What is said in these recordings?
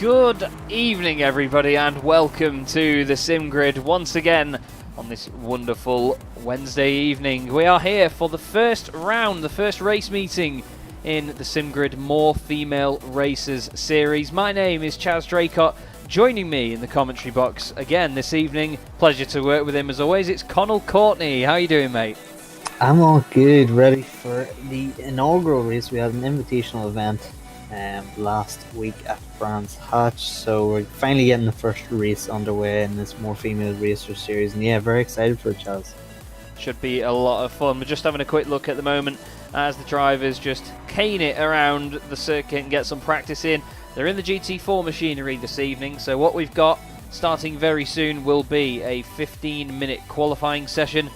Good evening, everybody, and welcome to the SimGrid once again on this wonderful Wednesday evening. We are here for the first round, the first race meeting in the SimGrid More Female Racers series. My name is Chaz Draycott. Joining me in the commentary box again this evening, pleasure to work with him as always, it's Connell Courtney. How you doing, mate? I'm all good, ready for the inaugural race. We had an invitational event last week at Brands Hatch, so we're finally getting the first race underway in this More Female Racer series, and yeah, very excited for it, Charles. Should be a lot of fun. We're just having a quick look at the moment as the drivers just cane it around the circuit and get some practice in. They're in the GT4 machinery this evening, so what we've got starting very soon will be a 15-minute qualifying session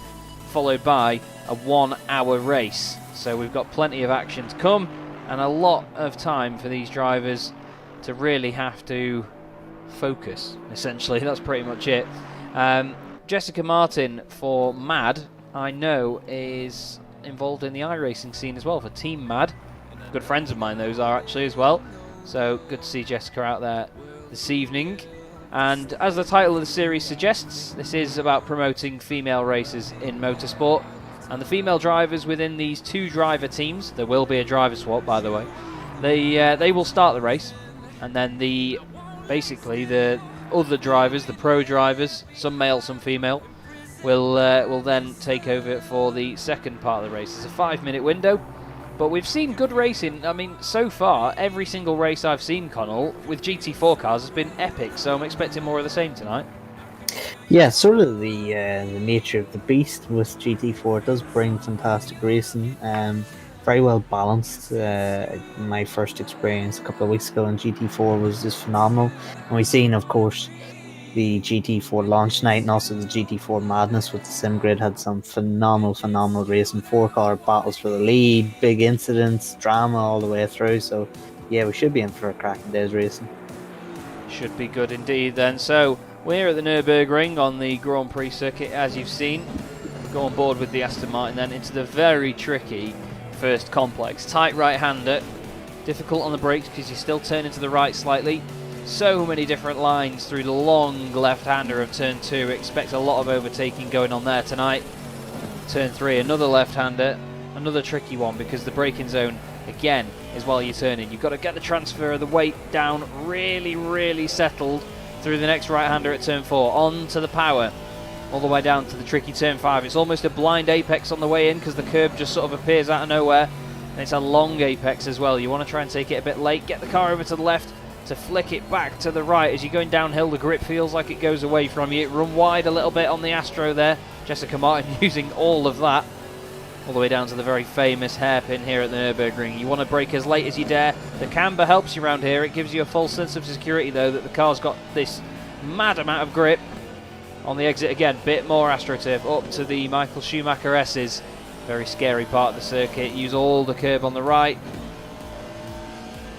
followed by a 1-hour race. So we've got plenty of action to come and a lot of time for these drivers to really have to focus, essentially. That's pretty much it. Jessica Martin for MAD, I know, is involved in the iRacing scene as well for Team MAD. Good friends of mine those are actually as well. So good to see Jessica out there this evening. And as the title of the series suggests, this is about promoting female racers in motorsport. And the female drivers within these two driver teams, there will be a driver swap by the way, they will start the race, and then basically the other drivers, the pro drivers, some male, some female, will then take over for the second part of the race. It's a 5-minute window, but we've seen good racing. I mean, so far, every single race I've seen, Connell, with GT4 cars has been epic, so I'm expecting more of the same tonight. Yeah, sort of the nature of the beast with GT4. It does bring fantastic racing, very well balanced. My first experience a couple of weeks ago in GT4 was just phenomenal, and we've seen, of course, the GT4 launch night and also the GT4 madness with the SimGrid had some phenomenal racing, 4-car battles for the lead, big incidents, drama all the way through. So yeah, we should be in for a cracking day's racing. Should be good indeed then. So we're at the Nurburgring on the Grand Prix circuit, as you've seen. Go on board with the Aston Martin then into the very tricky first complex. Tight right-hander, difficult on the brakes because you still turn into the right slightly. So many different lines through the long left-hander of turn 2. Expect a lot of overtaking going on there tonight. Turn 3, another left-hander, another tricky one because the braking zone, again, is while you're turning. You've got to get the transfer of the weight down really settled through the next right-hander at turn 4, on to the power, all the way down to the tricky turn 5. It's almost a blind apex on the way in because the curb just sort of appears out of nowhere, and it's a long apex as well. You want to try and take it a bit late, get the car over to the left to flick it back to the right. As you're going downhill, the grip feels like it goes away from you. Run wide a little bit on the Astro there. Jessica Martin using all of that, all the way down to the very famous hairpin here at the Nürburgring. You want to brake as late as you dare. The camber helps you around here. It gives you a false sense of security, though, that the car's got this mad amount of grip. On the exit again, bit more AstroTurf up to the Michael Schumacher S's. Very scary part of the circuit. Use all the curb on the right.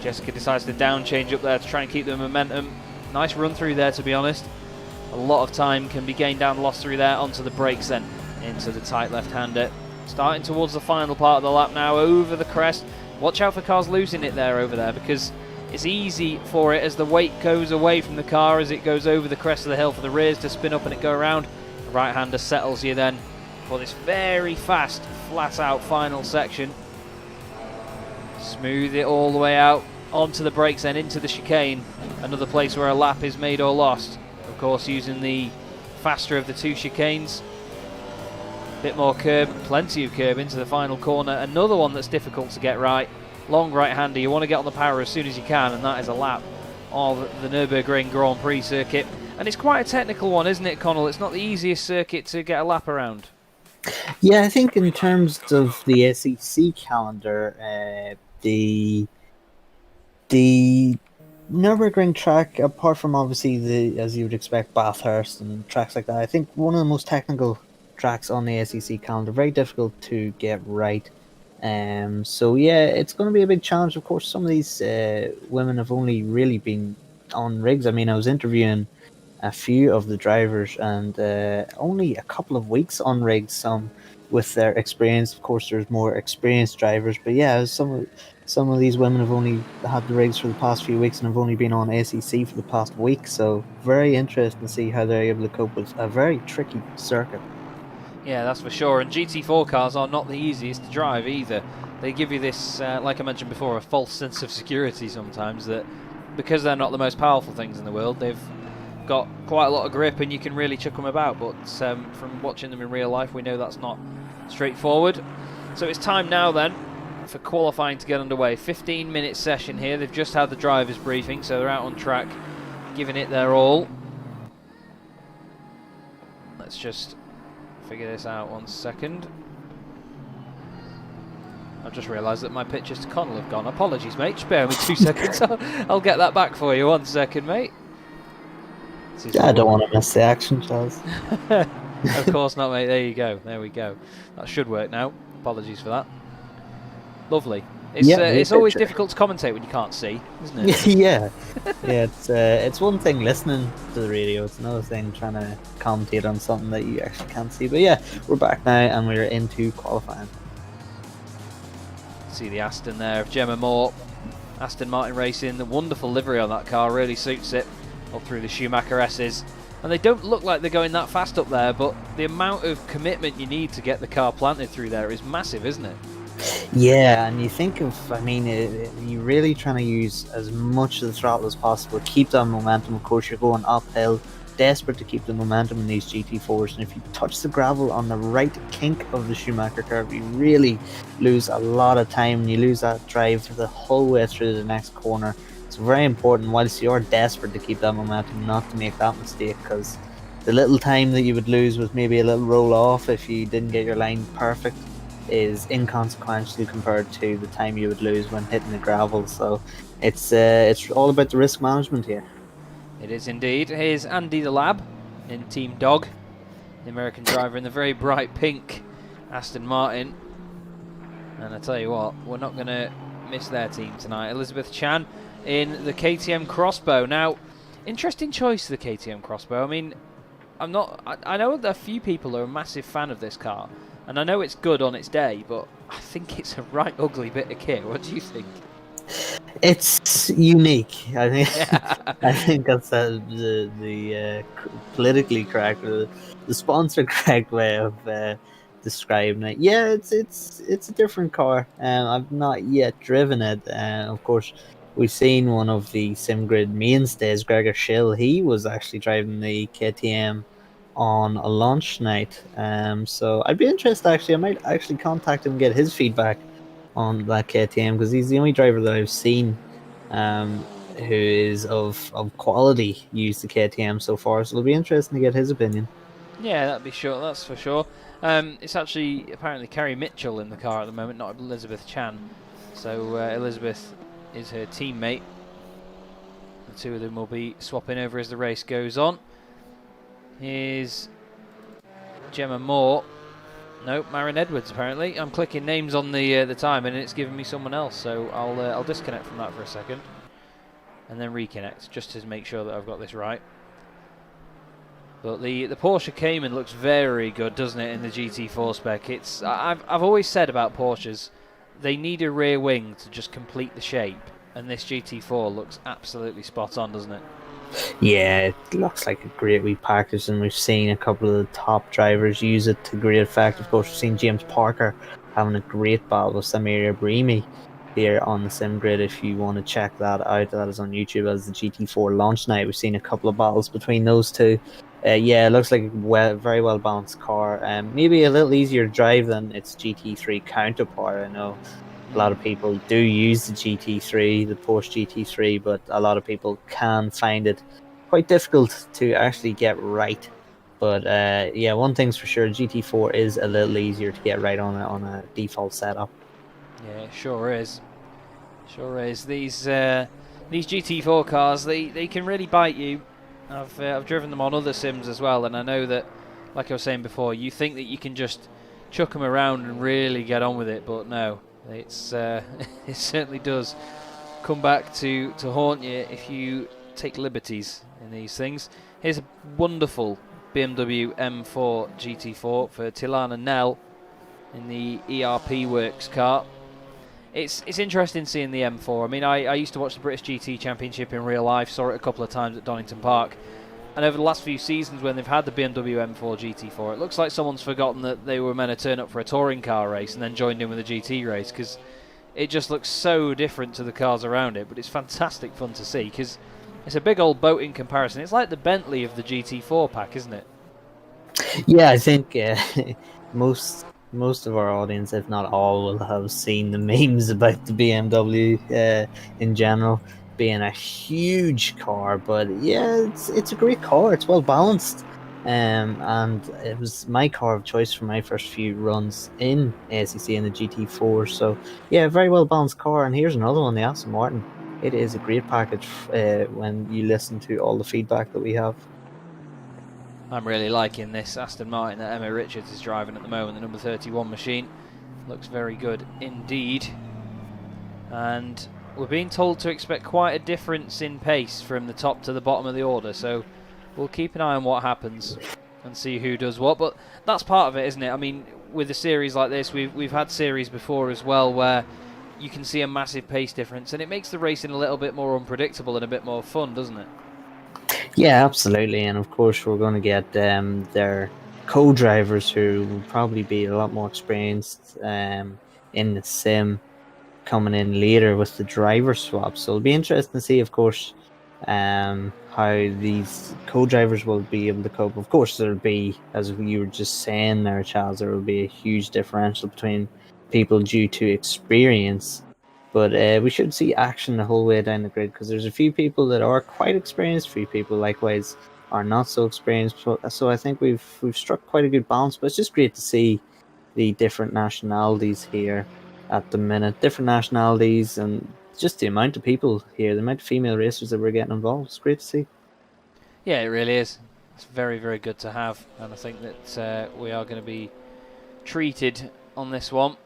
Jessica decides to down change up there to try and keep the momentum. Nice run through there, to be honest. A lot of time can be gained down, lost through there, onto the brakes then, into the tight left-hander. Starting towards the final part of the lap now, over the crest. Watch out for cars losing it there over there, because it's easy for it as the weight goes away from the car as it goes over the crest of the hill for the rears to spin up and it go around. The right-hander settles you then for this very fast, flat-out final section. Smooth it all the way out, onto the brakes then, into the chicane. Another place where a lap is made or lost. Of course, using the faster of the two chicanes. Bit more curb, plenty of curb into the final corner. Another one that's difficult to get right. Long right-hander, you want to get on the power as soon as you can, and that is a lap of the Nürburgring Grand Prix circuit. And it's quite a technical one, isn't it, Connell? It's not the easiest circuit to get a lap around. Yeah, I think in terms of the SEC calendar, the Nurburgring track, apart from obviously as you would expect, Bathurst and tracks like that, I think one of the most technical tracks on the SEC calendar, very difficult to get right. So yeah, it's going to be a big challenge. Of course, some of these women have only really been on rigs. I mean, I was interviewing a few of the drivers and only a couple of weeks on rigs. Some with their experience. Of course, there's more experienced drivers, but yeah, some of these women have only had the rigs for the past few weeks and have only been on ACC for the past week. So very interesting to see how they're able to cope with a very tricky circuit. Yeah, that's for sure. And GT4 cars are not the easiest to drive either. They give you this, like I mentioned before, a false sense of security sometimes, that because they're not the most powerful things in the world, they've got quite a lot of grip and you can really chuck them about. But from watching them in real life, we know that's not straightforward. So it's time now then for qualifying to get underway. 15-minute session here. They've just had the drivers briefing, so they're out on track, giving it their all. Let's just figure this out 1 second. I've just realised that my pictures to Connell have gone. Apologies, mate. Just bear with me 2 seconds. I'll get that back for you. 1 second, mate. I don't want to miss the action, Charles. Of course not, mate. There you go. There we go. That should work now. Apologies for that. Lovely. It's always difficult to commentate when you can't see, isn't it? Yeah. It's one thing listening to the radio. It's another thing trying to commentate on something that you actually can't see. But yeah, we're back now and we're into qualifying. See the Aston there of Gemma Moore. Aston Martin Racing. The wonderful livery on that car really suits it. Up through the Schumacher S's. And they don't look like they're going that fast up there, but the amount of commitment you need to get the car planted through there is massive, isn't it? Yeah, and you think of, you're really trying to use as much of the throttle as possible, keep that momentum. Of course, you're going uphill, desperate to keep the momentum in these GT4s, and if you touch the gravel on the right kink of the Schumacher curve, you really lose a lot of time, and you lose that drive the whole way through the next corner. It's very important, whilst you're desperate to keep that momentum, not to make that mistake, because the little time that you would lose with maybe a little roll off if you didn't get your line perfect is inconsequential compared to the time you would lose when hitting the gravel. So it's all about the risk management here. It is indeed. Here's Andy the Lab in Team Dog, the American driver in the very bright pink Aston Martin. And I tell you what, we're not going to miss their team tonight. Elizabeth Chan in the KTM Crossbow. Now, interesting choice, the KTM Crossbow. I mean, I know that a few people are a massive fan of this car, and I know it's good on its day, but I think it's a right ugly bit of kit. What do you think? It's unique. I think I think that's the politically correct, or the sponsor correct way of describing it. Yeah, it's a different car. I've not yet driven it. Of course, we've seen one of the SimGrid mainstays, Gregor Schill. He was actually driving the KTM on a launch night. So I'd be interested, actually. I might actually contact him and get his feedback on that KTM, because he's the only driver that I've seen who is of quality use the KTM so far. So it'll be interesting to get his opinion. Yeah, that's for sure. It's actually apparently Kerry Mitchell in the car at the moment, not Elizabeth Chan. So Elizabeth is her teammate. The two of them will be swapping over as the race goes on. Here's Gemma Moore. Nope, Marin Edwards apparently. I'm clicking names on the time and it's giving me someone else, so I'll disconnect from that for a second and then reconnect just to make sure that I've got this right. But the Porsche Cayman looks very good, doesn't it, in the GT4 spec? I've always said about Porsches, they need a rear wing to just complete the shape, and this GT4 looks absolutely spot on, doesn't it? Yeah, it looks like a great wee package, and we've seen a couple of the top drivers use it to great effect. Of course, we've seen James Parker having a great battle with Samir Ibrahimi here on the sim grid. If you want to check that out, that is on YouTube as the GT4 launch night. We've seen a couple of battles between those two. Yeah, it looks like a very well balanced car, and maybe a little easier to drive than its GT3 counterpart. I know a lot of people do use the GT3, the Porsche GT3, but a lot of people can find it quite difficult to actually get right. But yeah, one thing's for sure, GT4 is a little easier to get right on a default setup. Yeah, it sure is. Sure is. These GT4 cars, they can really bite you. I've driven them on other sims as well, and I know that, like I was saying before, you think that you can just chuck them around and really get on with it, but no. It's it certainly does come back to haunt you if you take liberties in these things. Here's a wonderful BMW M4 GT4 for Tilana Nell in the ERP Works car. It's interesting seeing the M4. I mean, I used to watch the British GT Championship in real life, saw it a couple of times at Donington Park, and over the last few seasons when they've had the BMW M4 GT4, it looks like someone's forgotten that they were meant to turn up for a touring car race and then joined in with a GT race, because it just looks so different to the cars around it. But it's fantastic fun to see, because it's a big old boat in comparison. It's like the Bentley of the GT4 pack, isn't it? Yeah, I think most of our audience, if not all, will have seen the memes about the BMW in general being a huge car. But yeah, it's a great car. It's well balanced, and it was my car of choice for my first few runs in ACC in the GT4. So yeah, very well balanced car. And here's another one, the Aston Martin. It is a great package when you listen to all the feedback that we have. I'm really liking this Aston Martin that Emma Richards is driving at the moment, the number 31 machine. Looks very good indeed. And we're being told to expect quite a difference in pace from the top to the bottom of the order, so we'll keep an eye on what happens and see who does what. But that's part of it, isn't it? I mean, with a series like this, we've had series before as well where you can see a massive pace difference, and it makes the racing a little bit more unpredictable and a bit more fun, doesn't it? Yeah, absolutely. And of course, we're going to get their co-drivers who will probably be a lot more experienced in the sim coming in later with the driver swap. So it'll be interesting to see, of course, how these co-drivers will be able to cope. Of course, there'll be, as you were just saying there, Charles, there will be a huge differential between people due to experience. But we should see action the whole way down the grid, because there's a few people that are quite experienced, a few people likewise are not so experienced. So I think we've struck quite a good balance. But it's just great to see the different nationalities here at the minute, different nationalities, and just the amount of people here, the amount of female racers that we're getting involved. It's great to see. Yeah, it really is. It's very, very good to have, and I think that we are going to be treated on this one.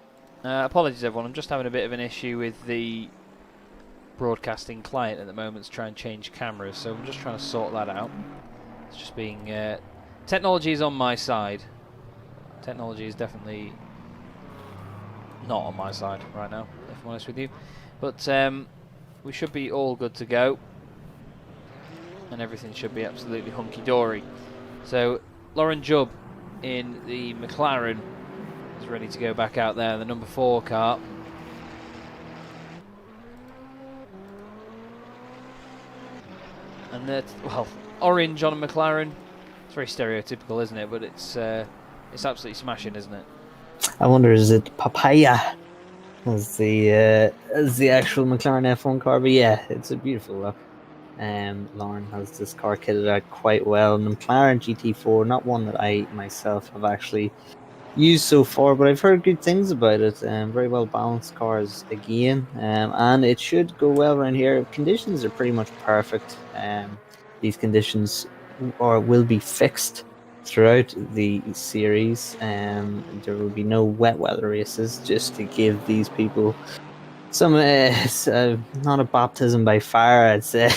Apologies, everyone. I'm just having a bit of an issue with the broadcasting client at the moment to try and change cameras, so I'm just trying to sort that out. It's just being... technology is on my side. Technology is definitely not on my side right now, if I'm honest with you. But we should be all good to go, and everything should be absolutely hunky-dory. So, Lauren Jubb in the McLaren is ready to go back out there, the number 4 car. And that, well, orange on a McLaren. It's very stereotypical, isn't it? But it's absolutely smashing, isn't it? I wonder, is it papaya as the actual McLaren F1 car? But yeah, it's a beautiful look. Lauren has this car kitted out quite well. And the McLaren GT4, not one that I myself have actually used so far, but I've heard good things about it. Very well balanced cars again, and it should go well around here. Conditions are pretty much perfect. These conditions will be fixed throughout the series. There will be no wet weather races, just to give these people some not a baptism by fire, I'd say.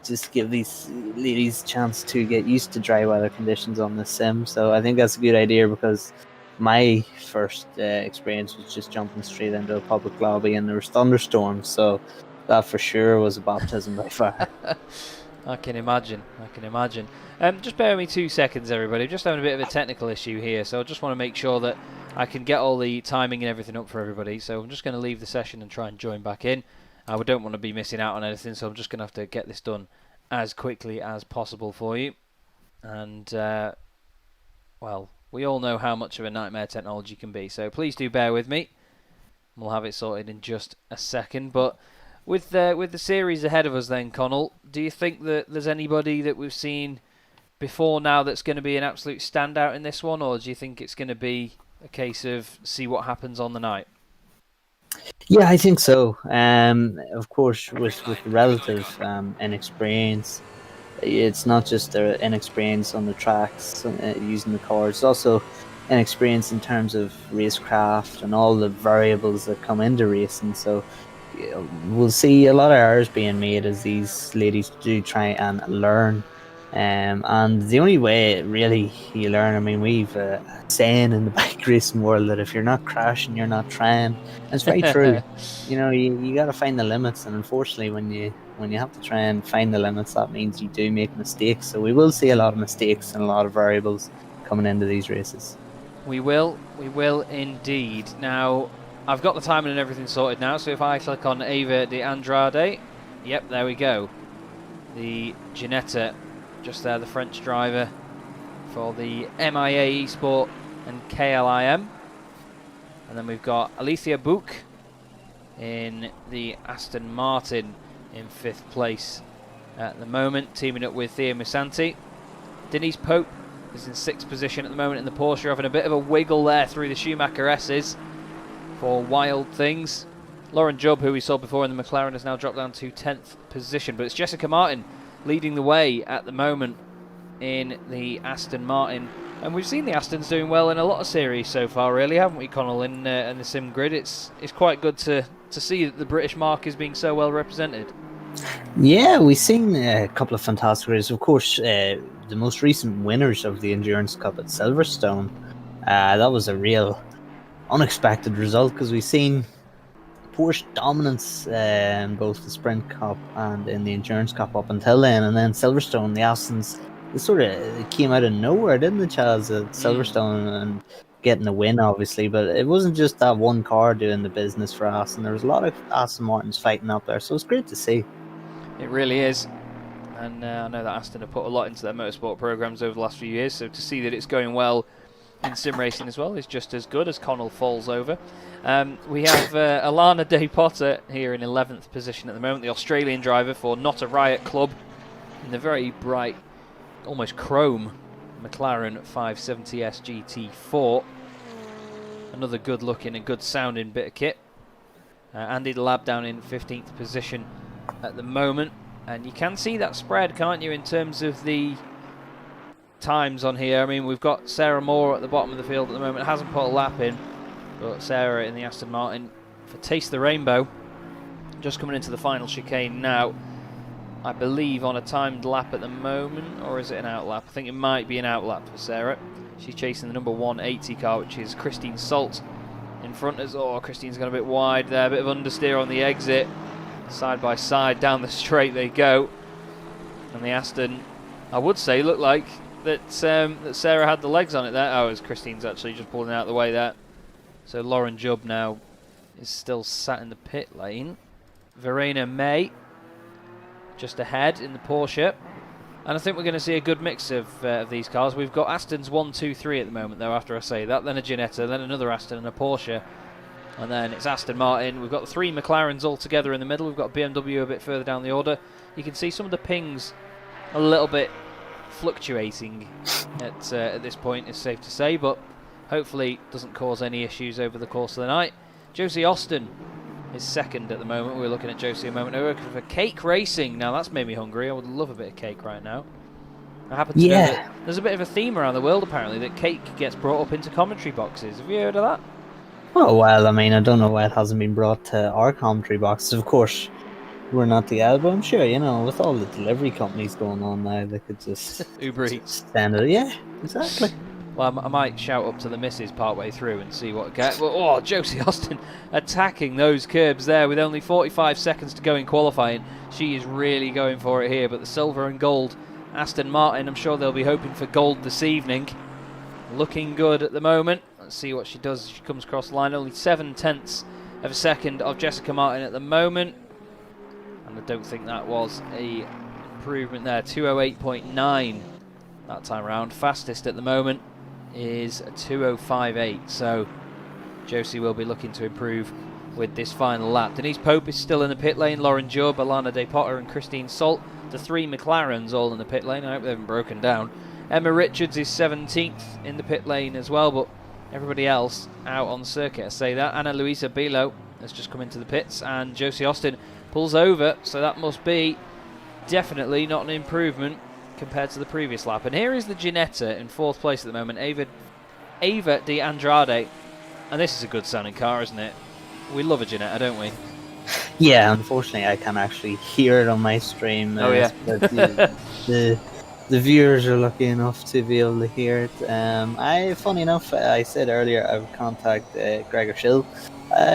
Just give these ladies a chance to get used to dry weather conditions on the sim. So I think that's a good idea, because my first experience was just jumping straight into a public lobby and there was thunderstorms. So that for sure was a baptism by fire. I can imagine. Just bear with me 2 seconds, everybody. Just having a bit of a technical issue here, so I just want to make sure that I can get all the timing and everything up for everybody. So I'm just going to leave the session and try and join back in. We don't want to be missing out on anything, so I'm just going to have to get this done as quickly as possible for you. And, well, we all know how much of a nightmare technology can be, so please do bear with me. We'll have it sorted in just a second. But with the series ahead of us then, Connell, do you think that there's anybody that we've seen before now that's going to be an absolute standout in this one, or do you think it's going to be a case of see what happens on the night? Yeah, I think so. Of course, with relative inexperience, it's not just their inexperience on the tracks using the cars. It's also inexperience in terms of racecraft and all the variables that come into racing. So we'll see a lot of errors being made as these ladies do try and learn And the only way really you learn, I mean, we've a saying in the bike racing world that if you're not crashing, you're not trying. And it's very true. You know, you got to find the limits, and unfortunately, when you have to try and find the limits, that means you do make mistakes. So we will see a lot of mistakes and a lot of variables coming into these races. We will indeed. Now, I've got the timing and everything sorted now, so if I click on Ava de Andrade, yep, there we go. The Ginetta, just there, the French driver for the MIA Esport and KLIM. And then we've got Alicia Buch in the Aston Martin in 5th place at the moment, teaming up with Thea Musanti. Denise Pope is in 6th position at the moment in the Porsche, having a bit of a wiggle there through the Schumacher S's for Wild Things. Lauren Jubb, who we saw before in the McLaren, has now dropped down to 10th position, but it's Jessica Martin leading the way at the moment in the Aston Martin. And we've seen the Astons doing well in a lot of series so far, really, haven't we, Connell, in the sim grid? It's quite good to see that the British mark is being so well represented. Yeah, we've seen a couple of fantastic races. Of course, the most recent winners of the Endurance Cup at Silverstone, that was a real unexpected result, because we've seen Porsche dominance in both the Sprint Cup and in the Endurance Cup up until then. And then Silverstone, the Astons, it came out of nowhere, didn't it, Chaz, at Silverstone, and getting the win, obviously. But it wasn't just that one car doing the business for Aston. There was a lot of Aston Martins fighting up there, so it's great to see. It really is. And I know that Aston have put a lot into their motorsport programs over the last few years, so to see that it's going well in sim racing as well is just as good as Connell falls over. We have Alana De Potter here in 11th position at the moment, the Australian driver for Not a Riot Club, in the very bright, almost chrome McLaren 570S GT4. Another good looking and good sounding bit of kit. Andy Delab down in 15th position at the moment, and you can see that spread, can't you, in terms of the times on here. I mean, we've got Sarah Moore at the bottom of the field at the moment, hasn't put a lap in, but Sarah in the Aston Martin for Taste the Rainbow, just coming into the final chicane now, I believe on a timed lap at the moment, or is it an out lap? I think it might be an out lap for Sarah. She's chasing the number 180 car, which is Christine Salt in front as, oh, Christine's gone a bit wide there, a bit of understeer on the exit. Side by side down the straight they go, and the Aston, I would say, looked like that Sarah had the legs on it there. Oh, as Christine's actually just pulling out of the way there. So Lauren Jubb now is still sat in the pit lane. Verena May just ahead in the Porsche, and I think we're going to see a good mix of these cars. We've got Astons 1, 2, 3 at the moment, though, after I say that, then a Ginetta, then another Aston and a Porsche. And then it's Aston Martin. We've got the 3 McLarens all together in the middle. We've got BMW a bit further down the order. You can see some of the pings a little bit fluctuating at this point, it's safe to say, but hopefully doesn't cause any issues over the course of the night. Josie Austin is second at the moment. We were looking at Josie a moment ago for Cake Racing. Now that's made me hungry. I would love a bit of cake right now. I happen to know that there's a bit of a theme around the world, apparently, that cake gets brought up into commentary boxes. Have you heard of that? Oh, well, I mean, I don't know why it hasn't been brought to our commentary boxes. Of course, we're not the ad, but I'm sure, you know, with all the delivery companies going on now, they could just Uber Eats. Stand it. Yeah, exactly. Well, I might shout up to the missus partway through and see what get. Well, oh, Josie Austin attacking those curbs there with only 45 seconds to go in qualifying. She is really going for it here, but the silver and gold Aston Martin, I'm sure they'll be hoping for gold this evening. Looking good at the moment. Let's see what she does as she comes across the line. Only 7/10 of a second of Jessica Martin at the moment. And I don't think that was a improvement there. 2:08.9 that time around. Fastest at the moment is 2:05.8. So Josie will be looking to improve with this final lap. Denise Pope is still in the pit lane. Lauren Jubb, Alana De Potter and Christine Salt. The 3 McLarens all in the pit lane. I hope they haven't broken down. Emma Richards is 17th in the pit lane as well, but everybody else out on the circuit, I say that. Ana Luisa Bilo has just come into the pits, and Josie Austin pulls over, so that must be definitely not an improvement compared to the previous lap. And here is the Ginetta in 4th place at the moment, Ava de Andrade. And this is a good sounding car, isn't it? We love a Ginetta, don't we? Yeah, unfortunately I can actually hear it on my stream. Oh yeah. The the viewers are lucky enough to be able to hear it. Funny enough, I said earlier I would contact Gregor Schill.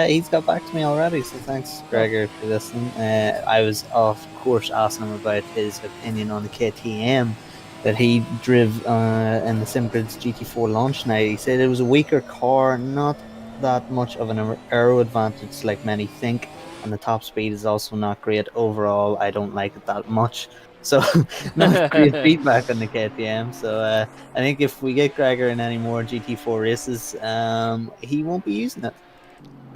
He's got back to me already, so thanks, Oh, Gregor, if you're listening. I was, of course, asking him about his opinion on the KTM that he drove in the SimGrid's GT4 launch night. He said it was a weaker car, not that much of an aero advantage like many think, and the top speed is also not great overall. I don't like it that much. So not great feedback on the KTM. So I think if we get Gregor in any more GT4 races, he won't be using it.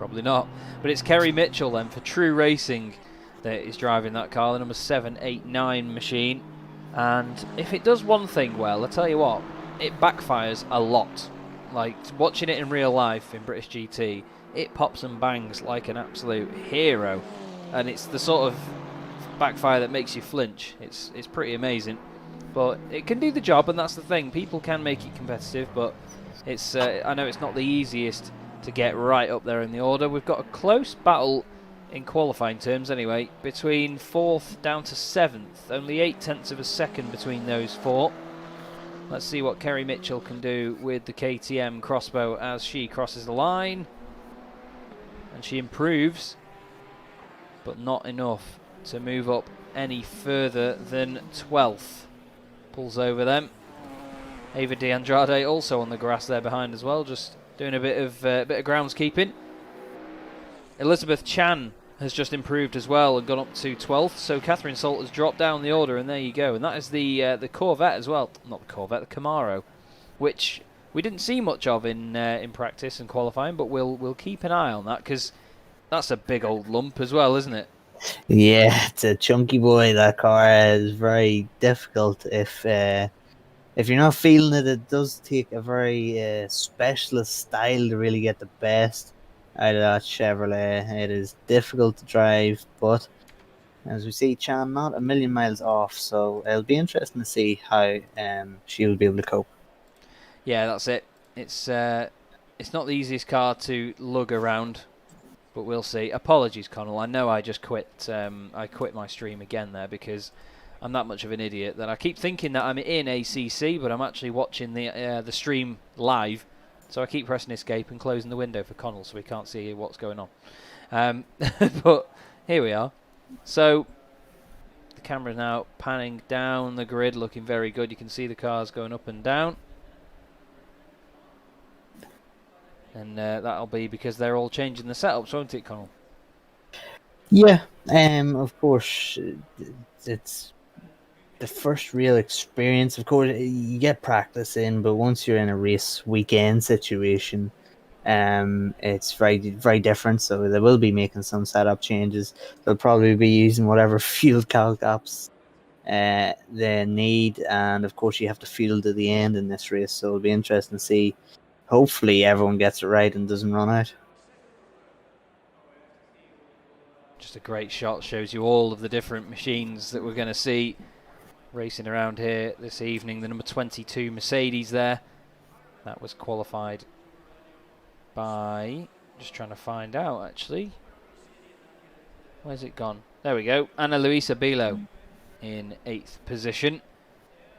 probably not. But it's Kerry Mitchell then for True Racing that is driving that car, the number 789 machine. And if it does one thing well, I tell you what, it backfires a lot. Like watching it in real life in British GT, it pops and bangs like an absolute hero, and it's the sort of backfire that makes you flinch. It's pretty amazing, but it can do the job, and that's the thing. People can make it competitive, but it's I know it's not the easiest to get right up there in the order. We've got a close battle in qualifying terms anyway, between 4th down to 7th, only 0.8 of a second between those four. Let's see what Kerry Mitchell can do with the KTM crossbow as she crosses the line, and she improves, but not enough to move up any further than 12th. Pulls over them. Ava De Andrade also on the grass there behind as well, just doing a bit of groundskeeping. Elizabeth Chan has just improved as well and gone up to 12th, so Catherine Salt has dropped down the order, and there you go. And that is the Corvette as well, not the Corvette, the Camaro, which we didn't see much of in practice and qualifying, but we'll keep an eye on that, because that's a big old lump as well, isn't it? Yeah, it's a chunky boy. That car is very difficult. If you're not feeling it, it does take a very specialist style to really get the best out of that Chevrolet. It is difficult to drive, but as we see, Chan not a million miles off, so it'll be interesting to see how she'll be able to cope. Yeah, that's it. It's not the easiest car to lug around, but we'll see. Apologies, Connell. I know I just quit. I quit my stream again there because I'm that much of an idiot that I keep thinking that I'm in ACC, but I'm actually watching the stream live. So I keep pressing escape and closing the window for Connell so we can't see what's going on. But here we are. So the camera's now panning down the grid, looking very good. You can see the cars going up and down. And that'll be because they're all changing the setups, won't it, Connell? Yeah, of course, it's the first real experience. Of course, you get practice in, but once you're in a race weekend situation, it's very, very different. So they will be making some setup changes. They'll probably be using whatever fuel calc apps they need, and of course, you have to fuel to the end in this race. So it'll be interesting to see. Hopefully, everyone gets it right and doesn't run out. Just a great shot, shows you all of the different machines that we're going to see racing around here this evening. The number 22 Mercedes there, that was qualified by, just trying to find out actually, where's it gone? There we go, Ana Luisa Bilo in 8th position,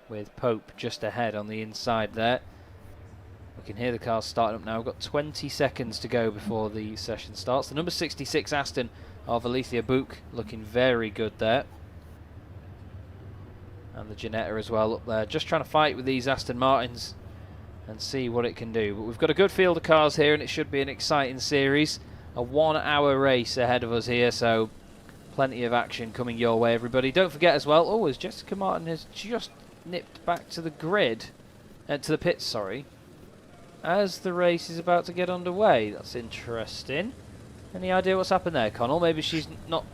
with Pope just ahead on the inside there. We can hear the cars starting up now. We've got 20 seconds to go before the session starts. The number 66 Aston of Alethea Book looking very good there. And the Ginetta as well up there. Just trying to fight with these Aston Martins and see what it can do. But we've got a good field of cars here, and it should be an exciting series. A 1 hour race ahead of us here, so plenty of action coming your way, everybody. Don't forget as well, as Jessica Martin has just nipped back to the grid, to the pits, sorry, as the race is about to get underway. That's interesting. Any idea what's happened there, Connell? Maybe she's not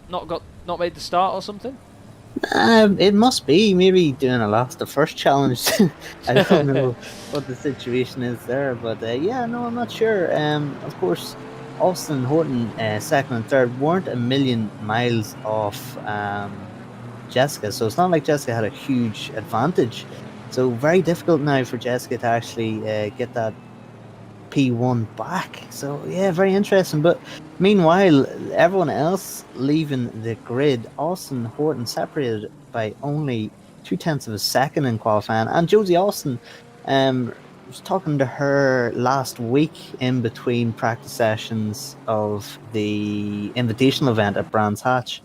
made the start or something? It must be maybe doing a last the first challenge. I don't know what the situation is there, but yeah, no, I'm not sure. Of course, Austin and Horton, second and third, weren't a million miles off Jessica, so it's not like Jessica had a huge advantage. So very difficult now for Jessica to actually get that P1 back. So yeah, very interesting. But meanwhile, everyone else leaving the grid, Austin and Horton separated by only 2/10 of a second in qualifying. And Josie Austin, was talking to her last week in between practice sessions of the invitational event at Brands Hatch.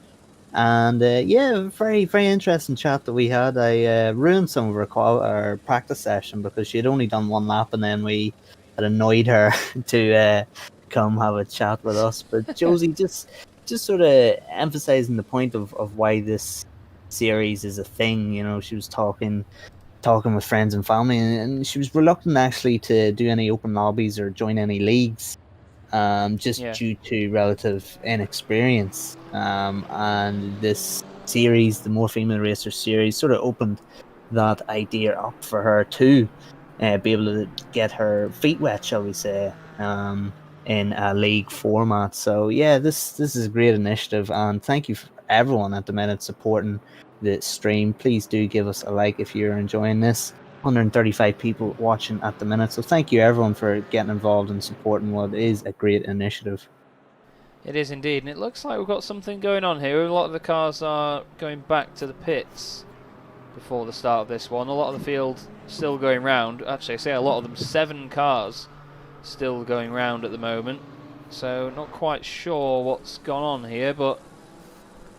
And yeah, very, very interesting chat that we had. I ruined some of our practice session because she had only done one lap, and then we had annoyed her to come have a chat with us. But Josie just sort of emphasizing the point of why this series is a thing. You know, she was talking with friends and family, and she was reluctant actually to do any open lobbies or join any leagues, just Yeah. due to relative inexperience. And this series, the More Female Racers series, sort of opened that idea up for her to be able to get her feet wet, shall we say, in a league format. So yeah, this is a great initiative, and thank you for everyone at the minute supporting the stream. Please do give us a like if you're enjoying this. 135 people watching at the minute, so thank you everyone for getting involved and supporting what is a great initiative. It is indeed, and it looks like we've got something going on here. A lot of the cars are going back to the pits before the start of this one. A lot of the field still going round. Actually, I say a lot of them, 7 cars still going round at the moment. So not quite sure what's gone on here, but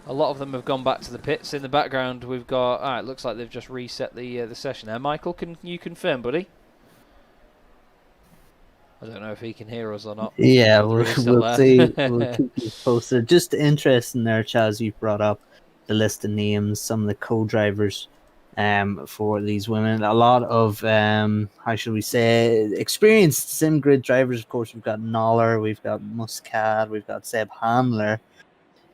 a lot of them have gone back to the pits. In the background, we've got. It looks like they've just reset the session there. Michael, can you confirm, buddy? I don't know if he can hear us or not. Yeah, We'll we'll see. We'll keep you posted. Just interesting there, Chaz. You brought up the list of names, some of the co-drivers, for these women. A lot of how should we say, experienced sim grid drivers. Of course, we've got Noller, we've got Muscat, we've got Seb Handler.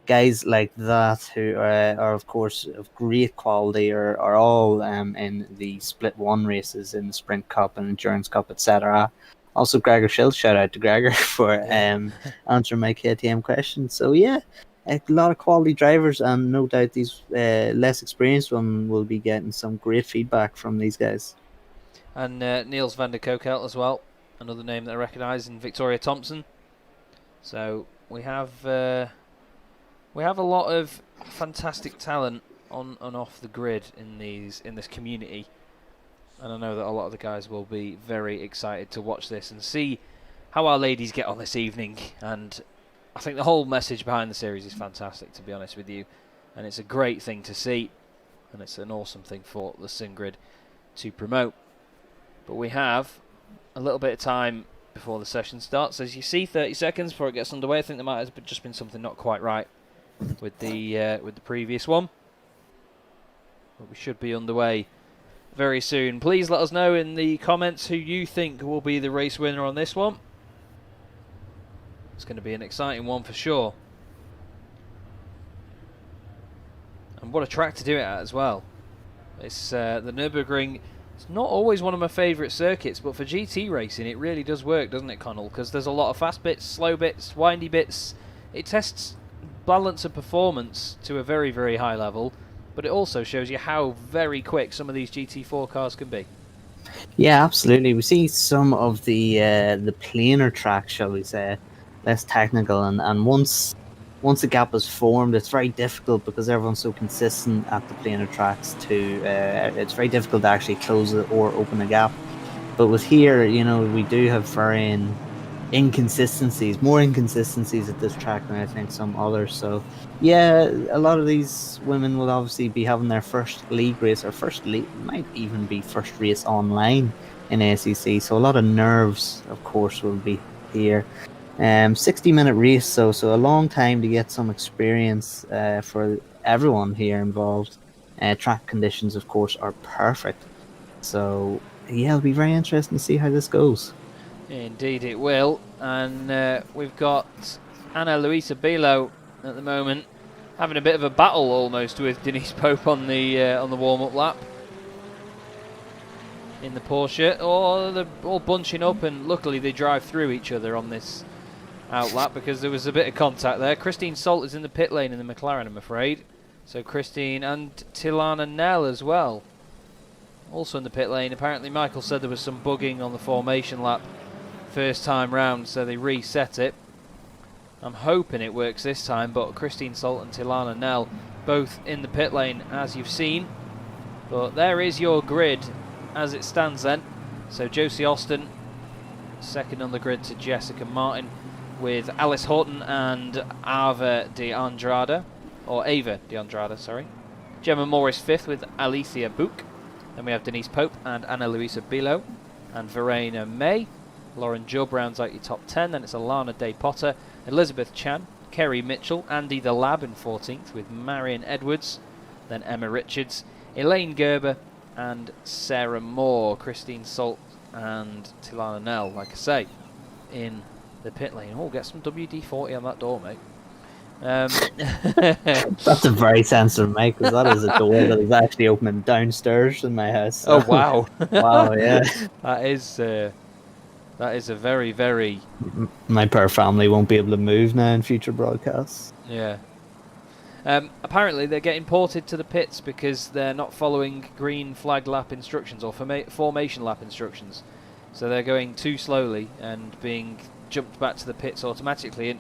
Guys like that who are of course of great quality are all in the Split 1 races in the Sprint Cup and Endurance Cup, etc. Also, Gregor Schill, shout out to Gregor for answering my KTM question. So yeah, a lot of quality drivers, and no doubt these less experienced ones will be getting some great feedback from these guys. And Niels van der Kokelt as well, another name that I recognise, and Victoria Thompson. So we have a lot of fantastic talent on and off the grid in this community, and I know that a lot of the guys will be very excited to watch this and see how our ladies get on this evening. And I think the whole message behind the series is fantastic, to be honest with you, and it's a great thing to see, and it's an awesome thing for the SimGrid to promote. But we have a little bit of time before the session starts. As you see, 30 seconds before it gets underway. I think there might have just been something not quite right with the previous one, but we should be underway very soon. Please let us know in the comments who you think will be the race winner on this one. It's going to be an exciting one for sure, and what a track to do it at as well. It's the Nurburgring. It's not always one of my favourite circuits, but for GT racing it really does work, doesn't it, Connell? Because there's a lot of fast bits, slow bits, windy bits. It tests balance of performance to a very, very high level, but it also shows you how very quick some of these GT4 cars can be. Yeah, absolutely. We see some of the planar tracks, shall we say, less technical, and once a gap is formed, it's very difficult because everyone's so consistent at the planar tracks to it's very difficult to actually close it or open a gap. But with here, you know, we do have varying more inconsistencies at this track than I think some others. So yeah, a lot of these women will obviously be having their first league race, or might even be first race online in ACC. So a lot of nerves, of course, will be here. 60-minute race, so a long time to get some experience for everyone here involved. Track conditions, of course, are perfect. So yeah, it'll be very interesting to see how this goes. Indeed it will. And we've got Ana Luisa Bilo at the moment having a bit of a battle almost with Denise Pope on the warm-up lap in the Porsche. Oh, they're all bunching up, and luckily they drive through each other on this outlap because there was a bit of contact there. Christine Salt is in the pit lane in the McLaren, I'm afraid. So Christine and Tilana Nell as well, also in the pit lane. Apparently Michael said there was some bugging on the formation lap first time round, so they reset it. I'm hoping it works this time, but Christine Salt and Tilana Nell both in the pit lane, as you've seen. But there is your grid as it stands then. So Josie Austin second on the grid to Jessica Martin, with Alice Horton and Ava de Andrade, or Ava de Andrade, sorry. Gemma Morris fifth with Alicia Book. Then we have Denise Pope and Ana Luisa Bilo and Verena May. Lauren Jubb rounds out your top 10. Then it's Alana Day Potter, Elizabeth Chan, Kerry Mitchell, Andy the Lab in 14th with Marion Edwards. Then Emma Richards, Elaine Gerber and Sarah Moore. Christine Salt and Tilana Nell, like I say, in the pit lane. Oh, get some WD-40 on that door, mate. That's a very sensitive, mate, because that is a door that is actually opening downstairs in my house. So. Oh, wow. Wow, yeah. That is a very, very... My poor family won't be able to move now in future broadcasts. Yeah. Apparently they're getting ported to the pits because they're not following green flag lap instructions or formation lap instructions. So they're going too slowly and being jumped back to the pits automatically. And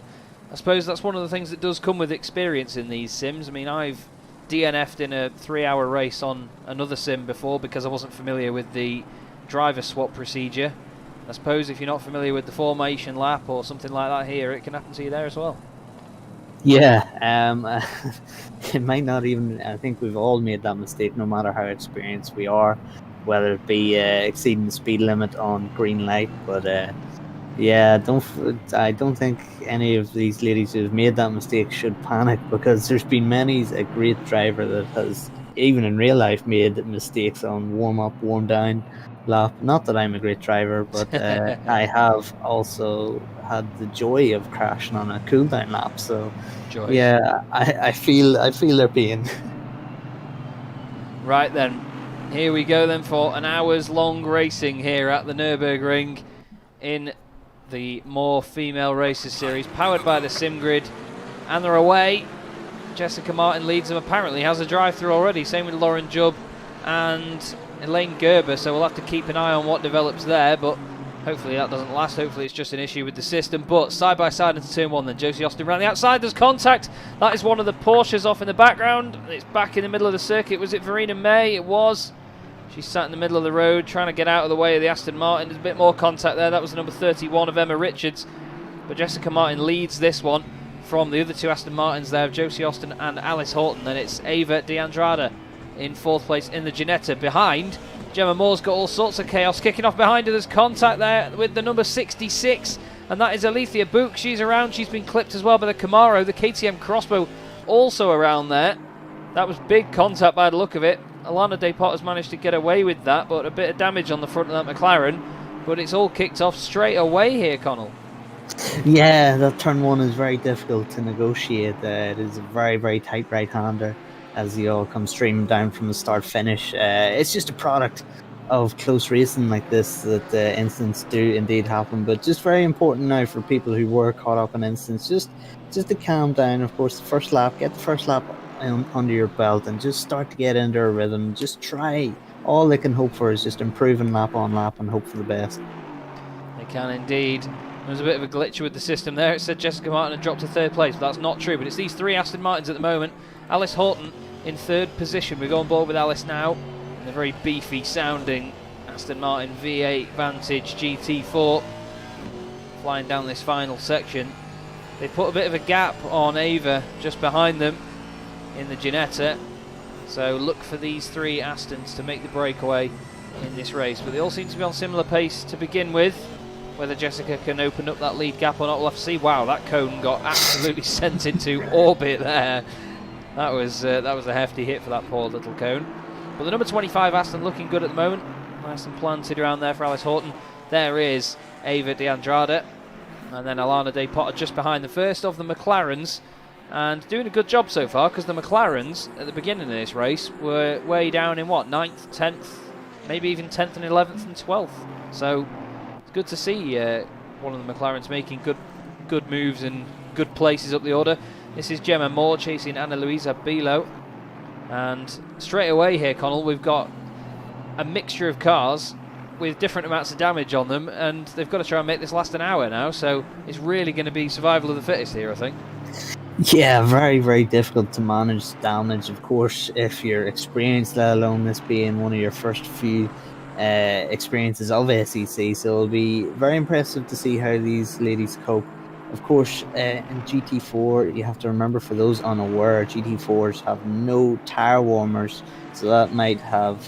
I suppose that's one of the things that does come with experience in these sims. I mean, I've DNF'd in a 3-hour race on another sim before because I wasn't familiar with the driver swap procedure. I suppose if you're not familiar with the formation lap or something like that here, it can happen to you there as well. Yeah, it might not even... I think we've all made that mistake, no matter how experienced we are, whether it be exceeding the speed limit on green light. But yeah, I don't think any of these ladies who've made that mistake should panic, because there's been many a great driver that has, even in real life, made mistakes on warm up, warm down lap. Not that I'm a great driver, but I have also had the joy of crashing on a cool down lap. So Joy. yeah, I feel their pain. Right then, here we go then for an hour's long racing here at the Nurburgring in the More Female Races series, powered by the SimGrid, and they're away. Jessica Martin leads them, apparently has a drive-through already, same with Lauren Jubb and Elaine Gerber, so we'll have to keep an eye on what develops there, but hopefully that doesn't last. Hopefully it's just an issue with the system. But side by side into turn one then, Josie Austin around the outside, there's contact. That is one of the Porsches off in the background. It's back in the middle of the circuit. Was it Verena May? It was. She's sat in the middle of the road trying to get out of the way of the Aston Martin. There's a bit more contact there. That was the number 31 of Emma Richards. But Jessica Martin leads this one from the other two Aston Martins there, of Josie Austin and Alice Horton. Then it's Ava de Andrade in fourth place in the Ginetta. Behind, Gemma Moore's got all sorts of chaos. Kicking off behind her, there's contact there with the number 66. And that is Alicia Book. She's around. She's been clipped as well by the Camaro. The KTM Crossbow also around there. That was big contact by the look of it. Alana Day Potter's managed to get away with that, but a bit of damage on the front of that McLaren. But it's all kicked off straight away here, Connell. Yeah, that turn one is very difficult to negotiate. It is a very, very tight right-hander as you all come streaming down from the start-finish. It's just a product of close racing like this that incidents do indeed happen, but just very important now for people who were caught up in incidents just to calm down. Of course, the first lap, get the first lap under your belt and just start to get into a rhythm. Just try. All they can hope for is just improving lap on lap and hope for the best. They can indeed. There was a bit of a glitch with the system there. It said Jessica Martin had dropped to third place, but that's not true. But it's these three Aston Martins at the moment. Alice Horton in third position. We go on board with Alice now. In a very beefy sounding Aston Martin V8 Vantage GT4. Flying down this final section. They put a bit of a gap on Ava just behind them in the Ginetta. So look for these three Astons to make the breakaway in this race. But they all seem to be on similar pace to begin with. Whether Jessica can open up that lead gap or not, we'll have to see. Wow, that cone got absolutely sent into orbit there. That was a hefty hit for that poor little cone. But the number 25 Aston looking good at the moment. Nice and planted around there for Alice Horton. There is Ava de Andrade. And then Alana Day Potter just behind the first of the McLarens. And doing a good job so far, because the McLarens at the beginning of this race were way down in what, 9th, 10th, maybe even 10th and 11th and 12th. So it's good to see one of the McLarens making good moves and good places up the order. This is Gemma Moore chasing Ana Luisa Bilo. And straight away here, Connell, we've got a mixture of cars with different amounts of damage on them, and they've got to try and make this last an hour now, so it's really going to be survival of the fittest here, I think. Yeah, very, very difficult to manage damage. Of course, if you're experienced, let alone this being one of your first few experiences of SEC, so it'll be very impressive to see how these ladies cope. Of course, in GT4, you have to remember, for those unaware, GT4s have no tire warmers, so that might have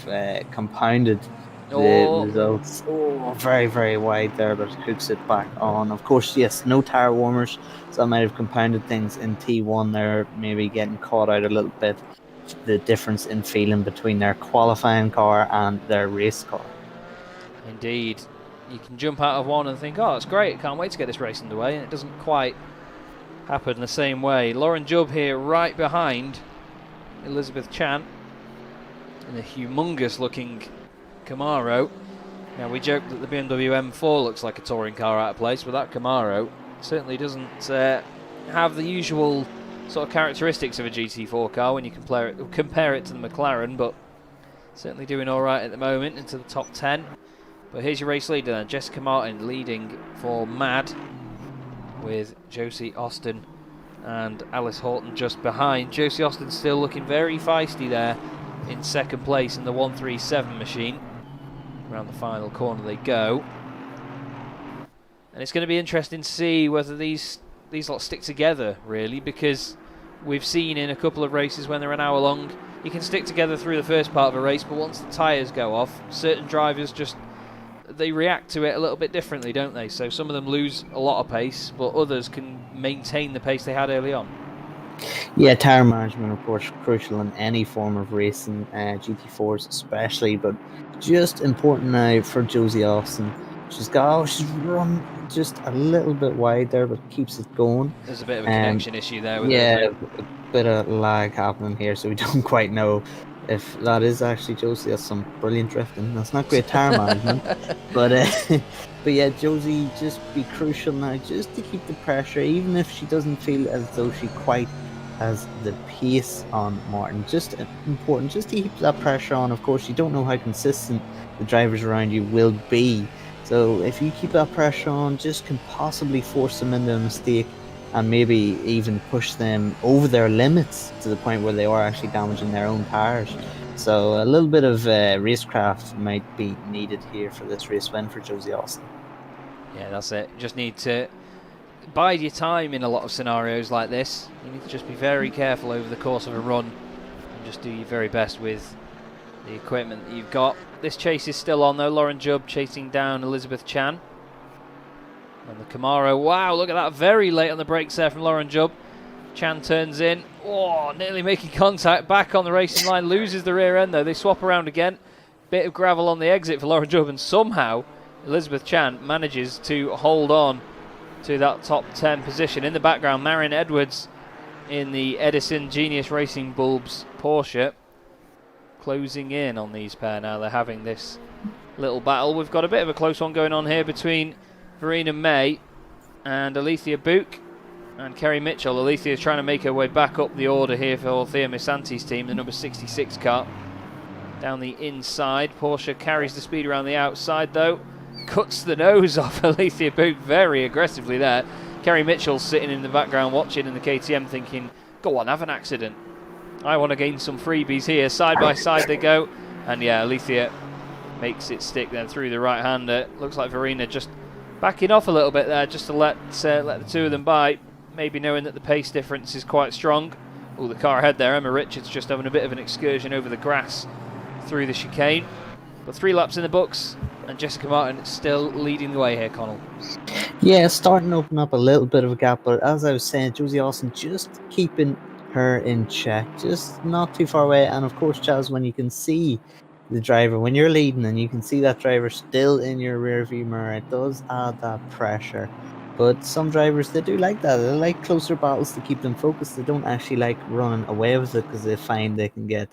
compounded the Oh, results. Oh, very, very wide there, but hooks it back on. Of course, yes, no tire warmers, so that might have compounded things in T1 there, maybe getting caught out a little bit, the difference in feeling between their qualifying car and their race car. indeed. You can jump out of one and think, oh, it's great, can't wait to get this race underway, and it doesn't quite happen the same way. Lauren Jubb here right behind Elizabeth Chan in a humongous looking Camaro. Now, we joked that the BMW M4 looks like a touring car out of place, but that Camaro certainly doesn't have the usual sort of characteristics of a GT4 car when you compare it to the McLaren, but certainly doing all right at the moment, into the top 10. But here's your race leader then, Jessica Martin leading for MAD, with Josie Austin and Alice Horton just behind. Josie Austin still looking very feisty there in second place in the 137 machine. Around the final corner they go. And it's going to be interesting to see whether these lot stick together, really, because we've seen in a couple of races when they're an hour long, you can stick together through the first part of a race, but once the tyres go off, certain drivers they react to it a little bit differently, don't they? So some of them lose a lot of pace, but others can maintain the pace they had early on. Yeah, tire management, of course, crucial in any form of racing, GT4s especially, but just important now for Josie Austin. She's run just a little bit wide there, but keeps it going. There's a bit of a connection issue there with a bit of lag happening here, so we don't quite know if that is actually Josie. That's some brilliant drifting. That's not great tire management, but yeah, Josie just be crucial now, just to keep the pressure, even if she doesn't feel as though she quite has the pace on Martin. Just important, just to keep that pressure on. Of course, you don't know how consistent the drivers around you will be, so if you keep that pressure on, just can possibly force them into a mistake and maybe even push them over their limits to the point where they are actually damaging their own tires. So a little bit of racecraft might be needed here for this race win for Josie Austin. Yeah, that's it. You just need to bide your time in a lot of scenarios like this. You need to just be very careful over the course of a run and just do your very best with the equipment that you've got. This chase is still on though. Lauren Jubb chasing down Elizabeth Chan. And the Camaro, wow, look at that, very late on the brakes there from Lauren Jubb. Chan turns in, oh, nearly making contact, back on the racing line, loses the rear end though. They swap around again, bit of gravel on the exit for Lauren Jubb, and somehow Elizabeth Chan manages to hold on to that top 10 position. In the background, Marion Edwards in the Edison Genius Racing Bulbs Porsche, closing in on these pair now. They're having this little battle. We've got a bit of a close one going on here between Verena May and Alethea Book and Kerry Mitchell. Alethea is trying to make her way back up the order here for Thea Misanti's team, the number 66 car. Down the inside, Porsche carries the speed around the outside though. Cuts the nose off Alethea Book very aggressively there. Kerry Mitchell sitting in the background watching in the KTM thinking, go on, have an accident. I want to gain some freebies here. Side by side they go. And yeah, Alethea makes it stick then through the right hander. Looks like Verena just backing off a little bit there just to let the two of them by, maybe knowing that the pace difference is quite strong. Oh, the car ahead there, Emma Richards just having a bit of an excursion over the grass through the chicane. But 3 laps in the books, and Jessica Martin still leading the way here, Connell. Yeah, starting to open up a little bit of a gap, but as I was saying, Josie Austin just keeping her in check, just not too far away. And of course, Chaz, when you can see the driver, when you're leading and you can see that driver still in your rear view mirror, it does add that pressure. But some drivers, they do like that. They like closer battles to keep them focused. They don't actually like running away with it because they find they can get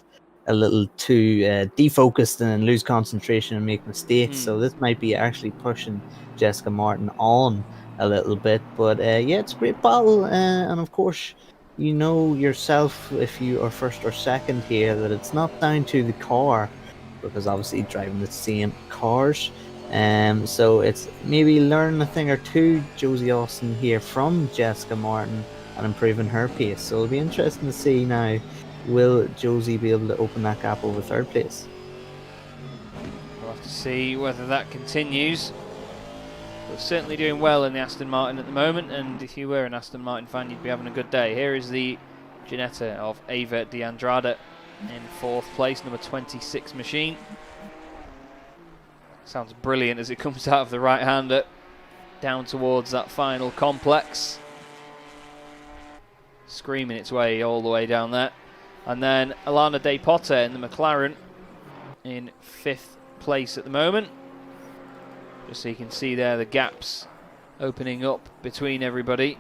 a little too defocused and lose concentration and make mistakes. So this might be actually pushing Jessica Martin on a little bit. But yeah, it's a great battle. And of course, you know yourself, if you are first or second here, that it's not down to the car, because obviously driving the same cars. So it's maybe learn a thing or two, Josie Austin here, from Jessica Martin, and improving her pace. So it'll be interesting to see now, will Josie be able to open that gap over third place? We'll have to see whether that continues. But certainly doing well in the Aston Martin at the moment, and if you were an Aston Martin fan, you'd be having a good day. Here is the Ginetta of Ava de Andrade in 4th place, number 26 machine. Sounds brilliant as it comes out of the right-hander down towards that final complex. Screaming its way all the way down there. And then Alana De Potter in the McLaren in 5th place at the moment. Just so you can see there the gaps opening up between everybody.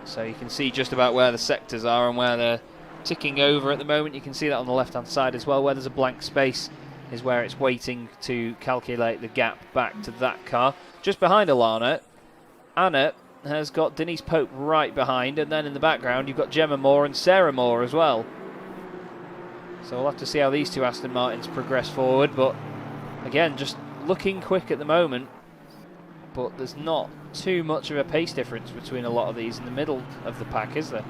So you can see just about where the sectors are and where they're ticking over at the moment. You can see that on the left-hand side as well. Where there's a blank space is where it's waiting to calculate the gap back to that car. Just behind Alana, Anna has got Denise Pope right behind, and then in the background you've got Gemma Moore and Sarah Moore as well. So we'll have to see how these two Aston Martins progress forward, but again, just looking quick at the moment, but there's not too much of a pace difference between a lot of these in the middle of the pack, is there?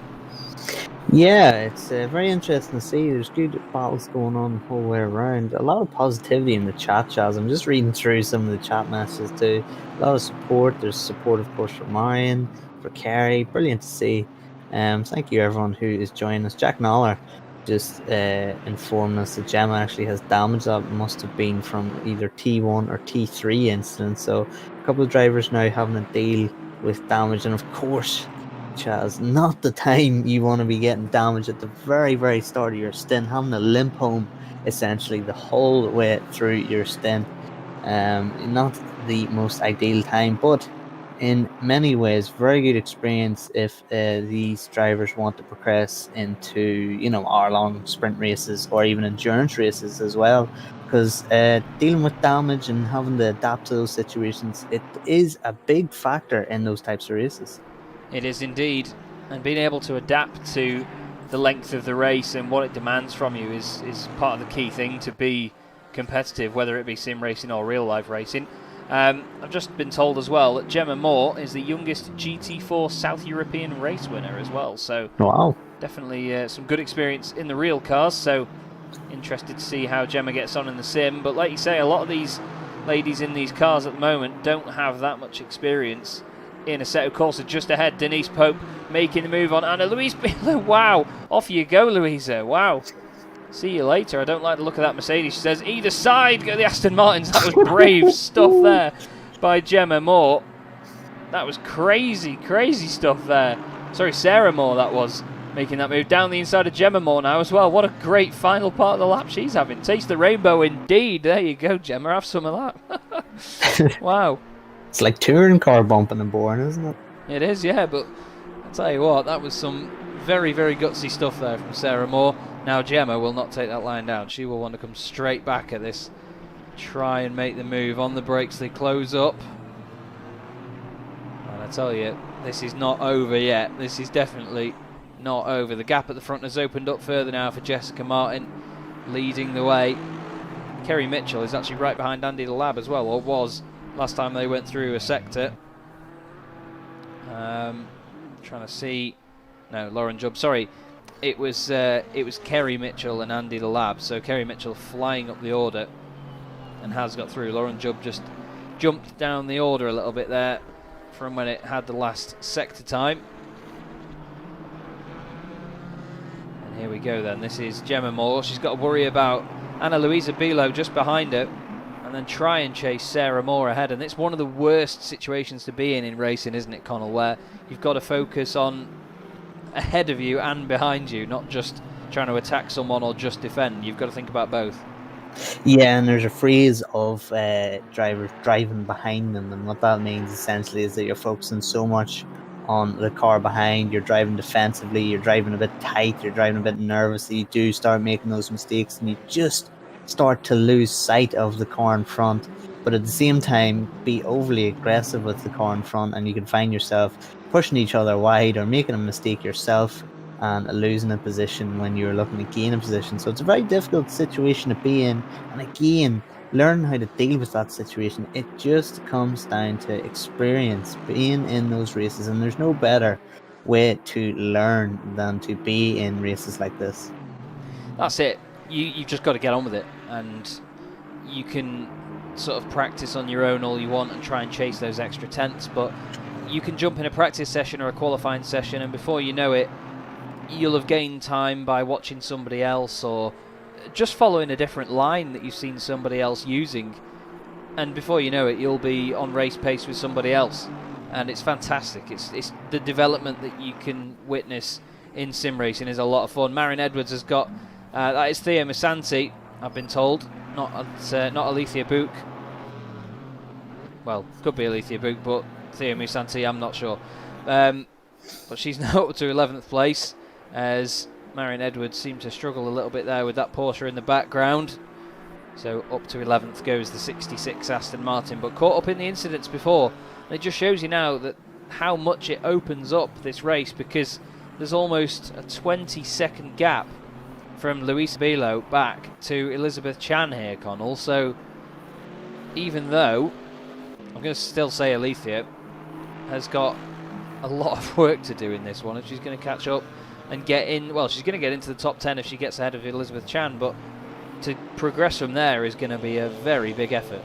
Yeah, it's very interesting to see. There's good battles going on the whole way around. A lot of positivity in the chat, Chaz. I'm just reading through some of the chat messages too. A lot of support. There's support, of course, for Marion, for Kerry. Brilliant to see. Thank you, everyone who is joining us. Jack Noller just informed us that Gemma actually has damage that must have been from either T1 or T3 incidents. So a couple of drivers now having to deal with damage, and of course, Chaz, not the time you want to be getting damage at the very, very start of your stint, having to limp home essentially the whole way through your stint. Not the most ideal time, but in many ways, very good experience if these drivers want to progress into, you know, hour-long sprint races or even endurance races as well. Because dealing with damage and having to adapt to those situations, it is a big factor in those types of races. It is indeed, and being able to adapt to the length of the race and what it demands from you is part of the key thing to be competitive, whether it be sim racing or real life racing. I've just been told as well that Gemma Moore is the youngest GT4 South European race winner as well, so wow, definitely some good experience in the real cars, so interested to see how Gemma gets on in the sim. But like you say, a lot of these ladies in these cars at the moment don't have that much experience in a set of courses. Just ahead, Denise Pope making the move on Anna Louise Biela. Wow, off you go, Louisa. Wow. See you later. I don't like the look of that Mercedes. She says, either side, go the Aston Martins. That was brave stuff there by Gemma Moore. That was crazy, crazy stuff there. Sorry, Sarah Moore that was, making that move down the inside of Gemma Moore now as well. What a great final part of the lap she's having. Taste the rainbow indeed. There you go, Gemma. Have some of that. Wow. It's like touring car bumping and boring, isn't it? It is, yeah, but I'll tell you what, that was some very, very gutsy stuff there from Sarah Moore. Now Gemma will not take that line down. She will want to come straight back at this. Try and make the move. On the brakes, they close up. And I tell you, this is not over yet. This is definitely not over. The gap at the front has opened up further now for Jessica Martin, leading the way. Kerry Mitchell is actually right behind Andy the Lab as well, or was last time they went through a sector. Trying to see. No, Lauren Jubb. Sorry, it was Kerry Mitchell and Andy the Lab. So Kerry Mitchell flying up the order and has got through. Lauren Jubb just jumped down the order a little bit there from when it had the last sector time. And here we go then. This is Gemma Moore. She's got to worry about Anna Luisa Bilo just behind her, and then try and chase Sarah Moore ahead. And it's one of the worst situations to be in racing, isn't it, Connell, where you've got to focus on ahead of you and behind you, not just trying to attack someone or just defend. You've got to think about both. Yeah, and there's a phrase of drivers driving behind them, and what that means essentially is that you're focusing so much on the car behind, you're driving defensively, you're driving a bit tight, you're driving a bit nervously, you do start making those mistakes and you just start to lose sight of the car in front. But at the same time, be overly aggressive with the car in front, and you can find yourself pushing each other wide or making a mistake yourself and losing a position when you're looking to gain a position. So it's a very difficult situation to be in. And again, learn how to deal with that situation. It just comes down to experience, being in those races, and there's no better way to learn than to be in races like this. That's it. You've just got to get on with it, and you can sort of practice on your own all you want and try and chase those extra tenths, but you can jump in a practice session or a qualifying session, and before you know it, you'll have gained time by watching somebody else or just following a different line that you've seen somebody else using, and before you know it, you'll be on race pace with somebody else, and it's fantastic. It's the development that you can witness in sim racing is a lot of fun. Marion Edwards has got that is Theo Misanti, I've been told, not Alethea Book. Well, could be Alethea Book, but Theo Misanti, I'm not sure. But she's now up to 11th place, as Marion Edwards seemed to struggle a little bit there with that Porsche in the background. So up to 11th goes the 66 Aston Martin, but caught up in the incidents before. And it just shows you now that how much it opens up this race, because there's almost a 20-second gap from Luisa Bilo back to Elizabeth Chan here, Connell. So even though I'm going to still say Alethea has got a lot of work to do in this one, if she's going to catch up and get in, well, she's going to get into the top 10 if she gets ahead of Elizabeth Chan, but to progress from there is going to be a very big effort.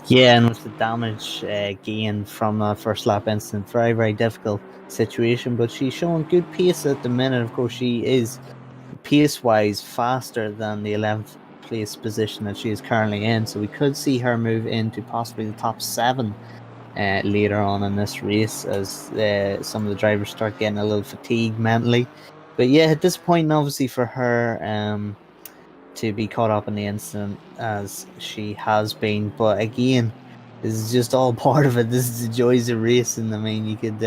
Yeah, and with the damage gained from that first lap incident, very, very difficult situation, but she's showing good pace at the minute. Of course, she is pace-wise faster than the 11th place position that she is currently in, so we could see her move into possibly the top 7 later on in this race, as some of the drivers start getting a little fatigued mentally. But yeah, disappointing obviously for her to be caught up in the incident as she has been, but again, this is just all part of it. This is the joys of racing. I mean, you could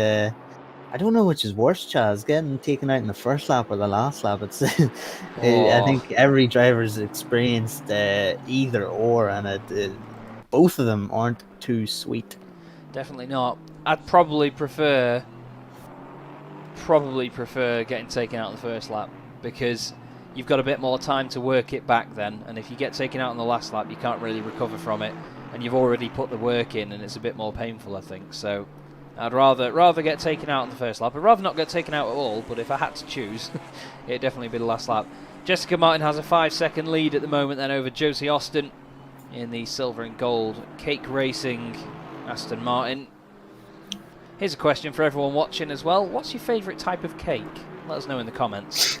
I don't know which is worse, Chaz, getting taken out in the first lap or the last lap. It's I think every driver's experienced either or, and both of them aren't too sweet. Definitely not. I'd probably prefer getting taken out in the first lap, because you've got a bit more time to work it back then, and if you get taken out in the last lap, you can't really recover from it, and you've already put the work in, and it's a bit more painful, I think. So I'd rather get taken out in the first lap. I'd rather not get taken out at all, but if I had to choose, it'd definitely be the last lap. Jessica Martin has a 5-second lead at the moment then over Josie Austin in the silver and gold cake racing Aston Martin. Here's a question for everyone watching as well. What's your favourite type of cake? Let us know in the comments.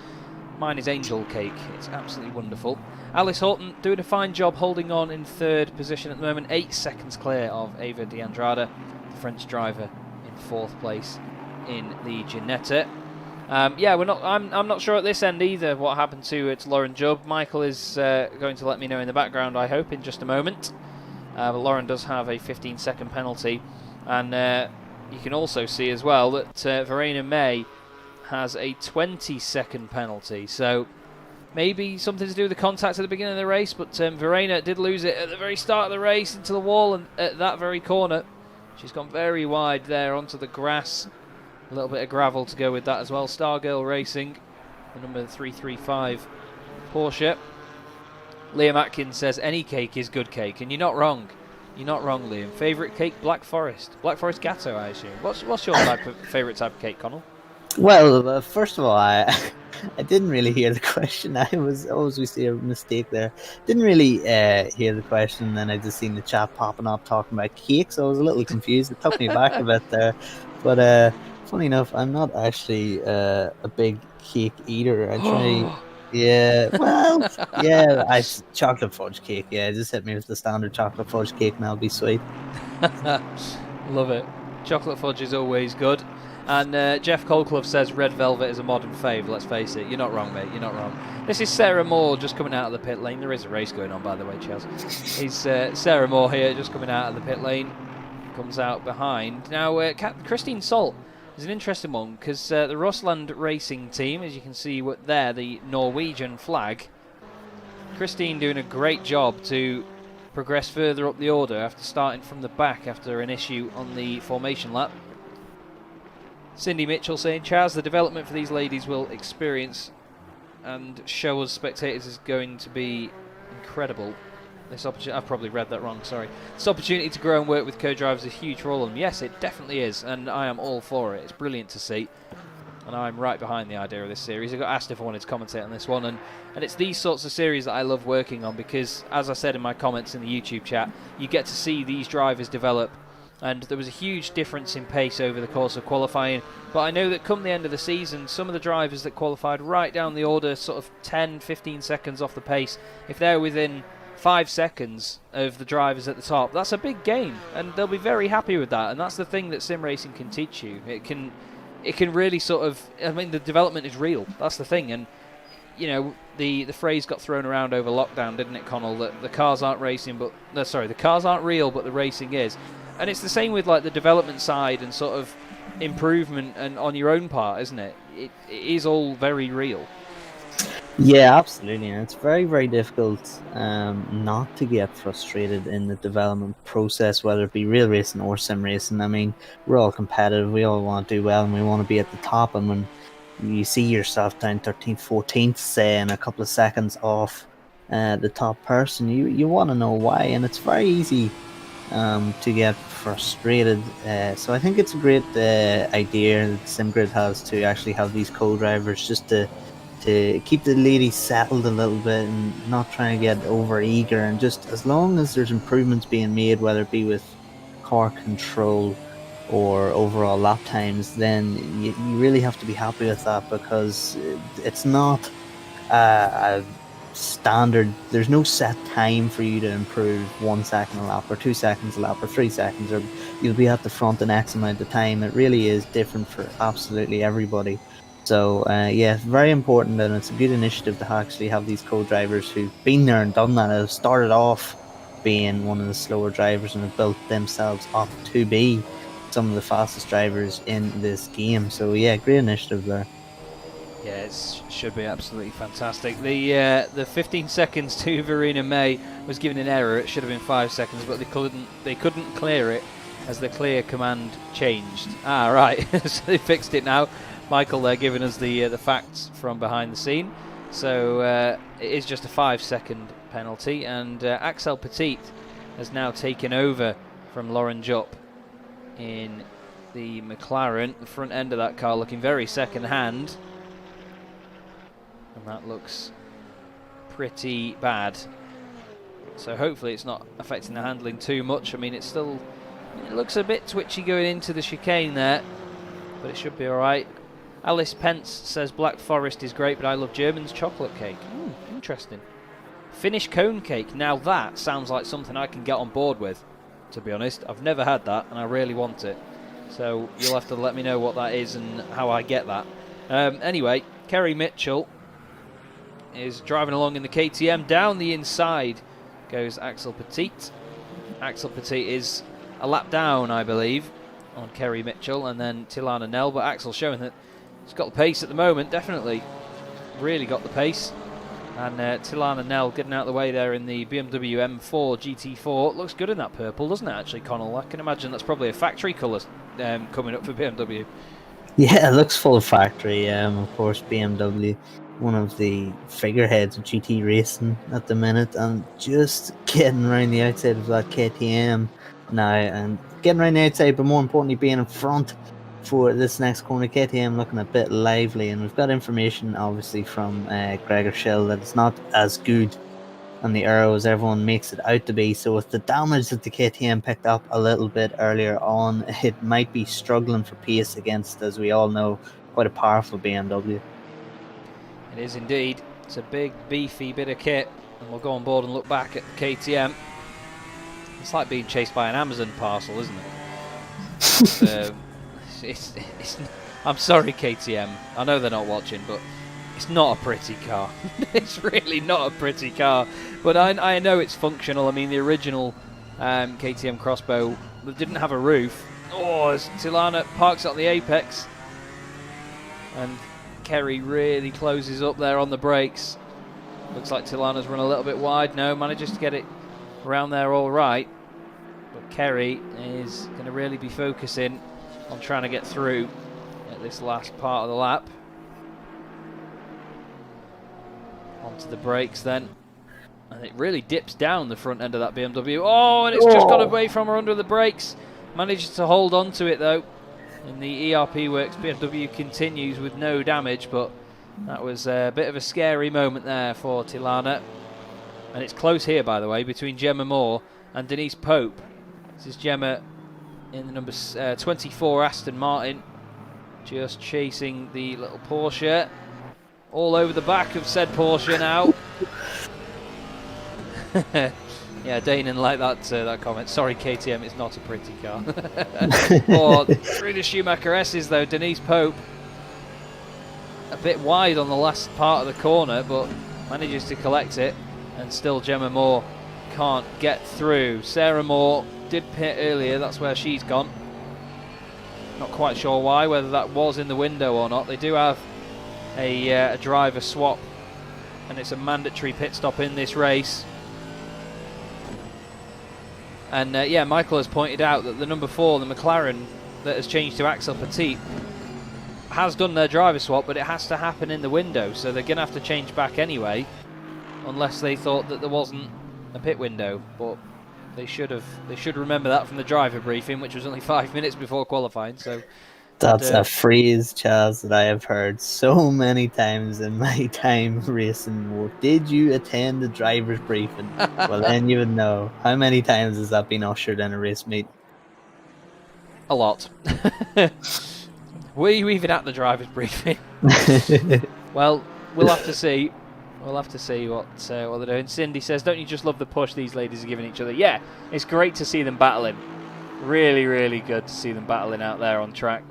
Mine is angel cake. It's absolutely wonderful. Alice Horton doing a fine job holding on in 3rd position at the moment. 8 seconds clear of Ava de Andrade, the French driver, in 4th place in the Ginetta. Yeah, I'm not sure at this end either what happened to Lauren Jubb. Michael is going to let me know in the background, I hope, in just a moment. But Lauren does have a 15-second penalty, and you can also see as well that Verena May has a 20-second penalty. So maybe something to do with the contact at the beginning of the race, but Verena did lose it at the very start of the race into the wall, and at that very corner she's gone very wide there onto the grass. A little bit of gravel to go with that as well. Stargirl Racing, the number 335 Porsche. Liam Atkins says any cake is good cake, and you're not wrong. You're not wrong, Liam. Favourite cake? Black Forest. Black Forest Gatto, I assume. What's your favourite type of cake, Connell? Well, first of all, I didn't really hear the question. I was obviously a mistake there. Didn't really hear the question, and then I just seen the chat popping up talking about cake, so I was a little confused. It took me back a bit there. But funny enough, I'm not actually a big cake eater. I try. Yeah, well, yeah, chocolate fudge cake. Yeah, just hit me with the standard chocolate fudge cake, and I'll be sweet. Love it. Chocolate fudge is always good. And Jeff Colclough says red velvet is a modern fave. Let's face it, you're not wrong, mate. You're not wrong. This is Sarah Moore just coming out of the pit lane. There is a race going on, by the way, Chaz. He's Sarah Moore here, just coming out of the pit lane. Comes out behind. Now, Christine Salt is an interesting one, because the Russland Racing team, as you can see there, the Norwegian flag. Christine doing a great job to progress further up the order after starting from the back after an issue on the formation lap. Cindy Mitchell saying, Chaz, the development for these ladies will experience and show us spectators is going to be incredible. this opportunity, I've probably read that wrong, sorry. This opportunity to grow and work with co-drivers is huge for all of them. Yes, it definitely is, and I am all for it. It's brilliant to see, and I'm right behind the idea of this series. I got asked if I wanted to commentate on this one, and it's these sorts of series that I love working on because, as I said in my comments in the YouTube chat, you get to see these drivers develop. And there was a huge difference in pace over the course of qualifying, but I know that come the end of the season, some of the drivers that qualified right down the order, sort of 10-15 seconds off the pace, if they're within 5 seconds of the drivers at the top, that's a big gain, and they'll be very happy with that. And that's the thing that sim racing can teach you. It can really sort of, I mean, the development is real. That's the thing. And you know, the phrase got thrown around over lockdown, didn't it, Connell? That the cars aren't racing, but the cars aren't real, but the racing is. And it's the same with like the development side and sort of improvement and on your own part, isn't it? It is all very real. Yeah, absolutely, and it's very, very difficult not to get frustrated in the development process, whether it be real racing or sim racing. I mean, we're all competitive, we all want to do well, and we want to be at the top. And when you see yourself down 13th, 14th, say, and a couple of seconds off the top person, you want to know why, and it's very easy to get frustrated. So I think it's a great idea that SimGrid has to actually have these co-drivers just to keep the ladies settled a little bit and not trying to get over eager, and just as long as there's improvements being made, whether it be with car control or overall lap times, then you really have to be happy with that, because it's not a standard. There's no set time for you to improve 1 second a lap or 2 seconds a lap or 3 seconds, or you'll be at the front in X amount of time. It really is different for absolutely everybody. So yeah, it's very important, and it's a good initiative to actually have these co-drivers who've been there and done that, have started off being one of the slower drivers and have built themselves up to be some of the fastest drivers in this game. So yeah, great initiative there. Yeah, it should be absolutely fantastic. The 15 seconds to Verena May was given an error. It should have been 5 seconds, but they couldn't clear it as the clear command changed. Ah, right. So they fixed it now. Michael there giving us the facts from behind the scene. So it is just a 5-second penalty, and Axel Petit has now taken over from Lauren Jupp in the McLaren. The front end of that car looking very second hand, and that looks pretty bad. So hopefully it's not affecting the handling too much. I mean, it looks a bit twitchy going into the chicane there, but it should be alright. Alice Pence says Black Forest is great, but I love German's chocolate cake. Interesting. Finnish cone cake. Now that sounds like something I can get on board with, to be honest. I've never had that, and I really want it. So you'll have to let me know what that is and how I get that. Anyway, Kerry Mitchell is driving along in the KTM. Down the inside goes Axel Petit. Axel Petit is a lap down, I believe, on Kerry Mitchell, and then Tilana Nell. But Axel showing that he's got the pace at the moment, definitely. Really got the pace. And Tilana Nell getting out of the way there in the BMW M4 GT4. Looks good in that purple, doesn't it, actually, Connell? I can imagine that's probably a factory colour coming up for BMW. Yeah, it looks full of factory. Of course, BMW, one of the figureheads of GT racing at the minute, and just getting around the outside of that KTM now, and getting around the outside, but more importantly, being in front for this next corner. KTM looking a bit lively, and we've got information obviously from Gregor Schill that it's not as good on the aero as everyone makes it out to be. So with the damage that the KTM picked up a little bit earlier on, it might be struggling for pace against, as we all know, quite a powerful BMW. It is indeed. It's a big, beefy bit of kit, and we'll go on board and look back at the KTM. It's like being chased by an Amazon parcel, isn't it? I'm sorry, KTM. I know they're not watching, but it's not a pretty car. It's really not a pretty car. But I know it's functional. I mean, the original KTM Crossbow didn't have a roof. Oh, as Tilana parks it on the apex, and Kerry really closes up there on the brakes. Looks like Tilana's run a little bit wide. No, manages to get it around there all right. But Kerry is going to really be focusing on trying to get through at this last part of the lap. Onto the brakes then. And it really dips down the front end of that BMW. Oh, and it's just got away from her under the brakes. Manages to hold on to it, though. In the ERP works, BMW continues with no damage, but that was a bit of a scary moment there for Tilana. And it's close here, by the way, between Gemma Moore and Denise Pope. This is Gemma in the number 24 Aston Martin, just chasing the little Porsche. All over the back of said Porsche now. Yeah, Danon like that comment. Sorry, KTM, it's not a pretty car. Or through the Schumacher S's, though, Denise Pope a bit wide on the last part of the corner, but manages to collect it, and still Gemma Moore can't get through. Sarah Moore did pit earlier, that's where she's gone. Not quite sure why, whether that was in the window or not. They do have a driver swap, and it's a mandatory pit stop in this race. And yeah, Michael has pointed out that the number 4, the McLaren, that has changed to Axel Petit, has done their driver swap, but it has to happen in the window, so they're going to have to change back anyway, unless they thought that there wasn't a pit window. But they should remember that from the driver briefing, which was only 5 minutes before qualifying. So that's a phrase, Chaz, that I have heard so many times in my time racing. Well, did you attend the driver's briefing? Well, then you would know. How many times has that been ushered in a race meet? A lot. Were you even at the driver's briefing? Well, we'll have to see. We'll have to see what they're doing. Cindy says, don't you just love the push these ladies are giving each other? Yeah, it's great to see them battling. Really, really good to see them battling out there on track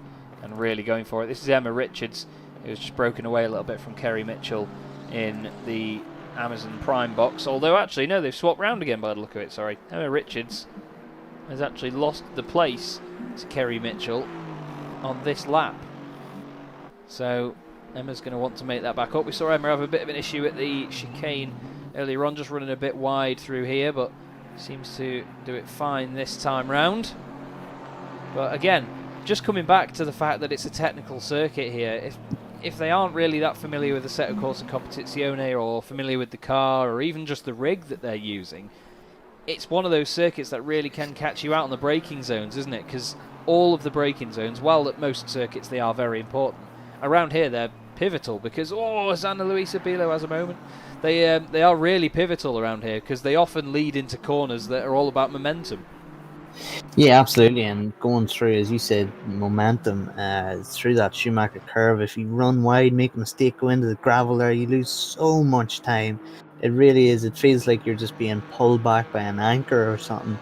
and really going for it. This is Emma Richards, who was just broken away a little bit from Kerry Mitchell in the Amazon Prime box. Although, actually, no, they've swapped round again by the look of it, sorry. Emma Richards has actually lost the place to Kerry Mitchell on this lap. So Emma's going to want to make that back up. We saw Emma have a bit of an issue at the chicane earlier on, just running a bit wide through here, but seems to do it fine this time round. But again, just coming back to the fact that it's a technical circuit here, if they aren't really that familiar with the Assetto Corsa Competizione or familiar with the car or even just the rig that they're using, it's one of those circuits that really can catch you out on the braking zones, isn't it? Because all of the braking zones, while at most circuits they are very important, around here they're pivotal because, as Ana Luisa Bilo has a moment, they are really pivotal around here because they often lead into corners that are all about momentum. Yeah, absolutely. And going through, as you said, momentum through that Schumacher curve, if you run wide, make a mistake, go into the gravel there, you lose so much time. It really is. It feels like you're just being pulled back by an anchor or something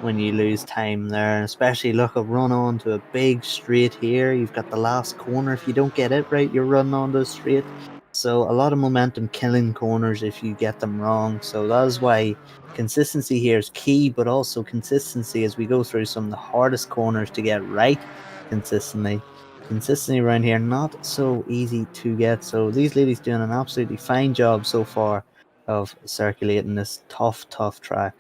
when you lose time there. And especially, look, I've run on to a big straight here. You've got the last corner. If you don't get it right, you're running onto a straight. So a lot of momentum killing corners if you get them wrong. So that is why consistency here is key, but also consistency as we go through some of the hardest corners to get right consistently. Consistency around here, not so easy to get. So these ladies doing an absolutely fine job so far of circulating this tough track.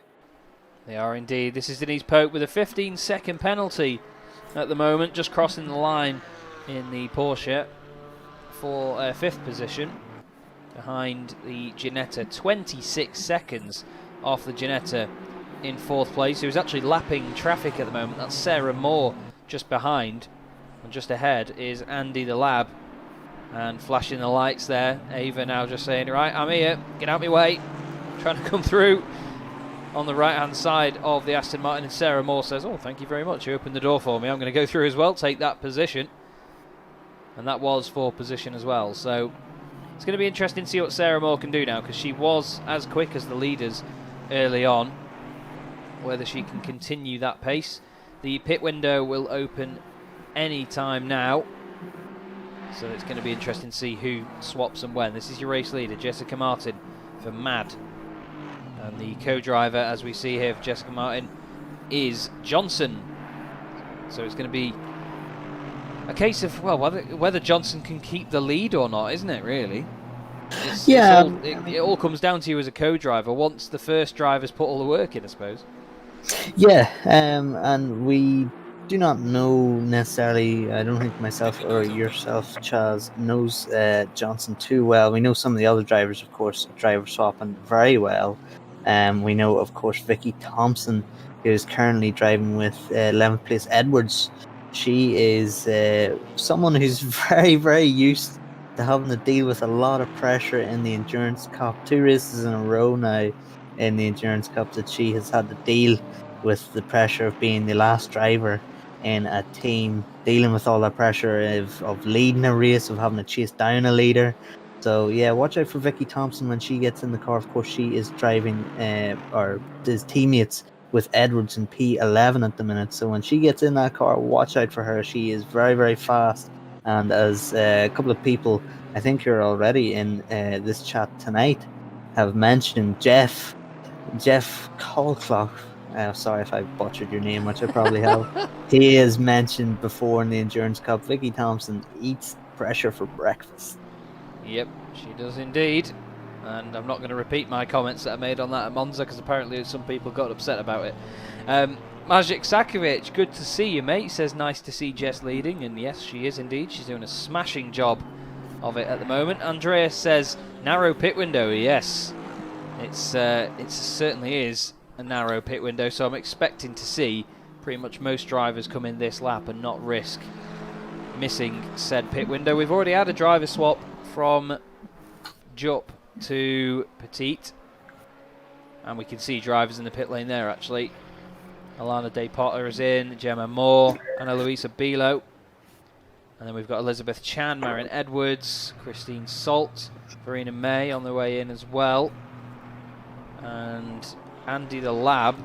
They are indeed. This is Denise Pope with a 15-second penalty at the moment, just crossing the line in the Porsche for 5th position behind the Ginetta. 26 seconds off the Ginetta in 4th place, who's actually lapping traffic at the moment. That's Sarah Moore just behind, and just ahead is Andy the Lab, and flashing the lights there. Ava now just saying, right, I'm here, get out my way, trying to come through on the right hand side of the Aston Martin, and Sarah Moore says, oh, thank you very much, you opened the door for me, I'm going to go through as well, take that position. And that was for position as well. So it's going to be interesting to see what Sarah Moore can do now, because she was as quick as the leaders early on. Whether she can continue that pace. The pit window will open any time now, so it's going to be interesting to see who swaps and when. This is your race leader, Jessica Martin for MAD. And the co-driver, as we see here for Jessica Martin, is Johnson. So it's going to be a case of, well, whether Johnson can keep the lead or not, isn't it, really? It all comes down to you as a co-driver once the first driver's put all the work in, I suppose. Yeah, and we do not know necessarily, I don't think myself or yourself, Chaz, knows Johnson too well. We know some of the other drivers, of course, driver swapping very well. We know, of course, Vicky Thompson, who is currently driving with 11th place Edwards. She is someone who's very, very used to having to deal with a lot of pressure in the Endurance Cup. 2 races in a row now in the Endurance Cup that she has had to deal with the pressure of being the last driver in a team, dealing with all that pressure of leading a race, of having to chase down a leader. So yeah, watch out for Vicky Thompson when she gets in the car. Of course, she is driving or his teammates with Edwards in P11 at the minute. So when she gets in that car, watch out for her. She is very, very fast. And as a couple of people, I think you're already in this chat tonight, have mentioned Jeff Colclough. Sorry if I butchered your name, which I probably have. He is mentioned before in the Endurance Cup. Vicky Thompson eats pressure for breakfast. Yep, she does indeed. And I'm not going to repeat my comments that I made on that at Monza, because apparently some people got upset about it. Majic Sakovic, good to see you, mate. Says nice to see Jess leading, and yes, she is indeed. She's doing a smashing job of it at the moment. Andreas says narrow pit window. Yes, it certainly is a narrow pit window. So I'm expecting to see pretty much most drivers come in this lap and not risk missing said pit window. We've already had a driver swap from Jupp to Petite, and we can see drivers in the pit lane there actually. Alana De Potter is in, Gemma Moore, Ana Luisa Bilo, and then we've got Elizabeth Chan, Marion Edwards, Christine Salt, Verena May on the way in as well, and Andy the Lab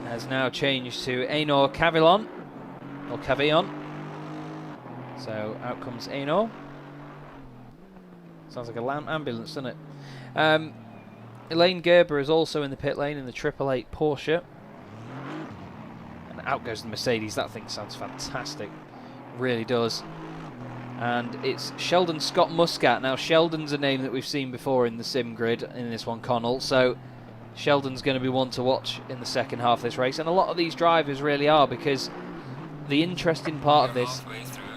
has now changed to Ainor Cavillon, or Cavillon. So out comes Ainor. Sounds like a ambulance, doesn't it? Elaine Gerber is also in the pit lane in the 888 Porsche. And out goes the Mercedes. That thing sounds fantastic. Really does. And it's Sheldon Scott Muscat. Now, Sheldon's a name that we've seen before in the sim grid in this one, Connell. So Sheldon's going to be one to watch in the second half of this race. And a lot of these drivers really are, because the interesting part of this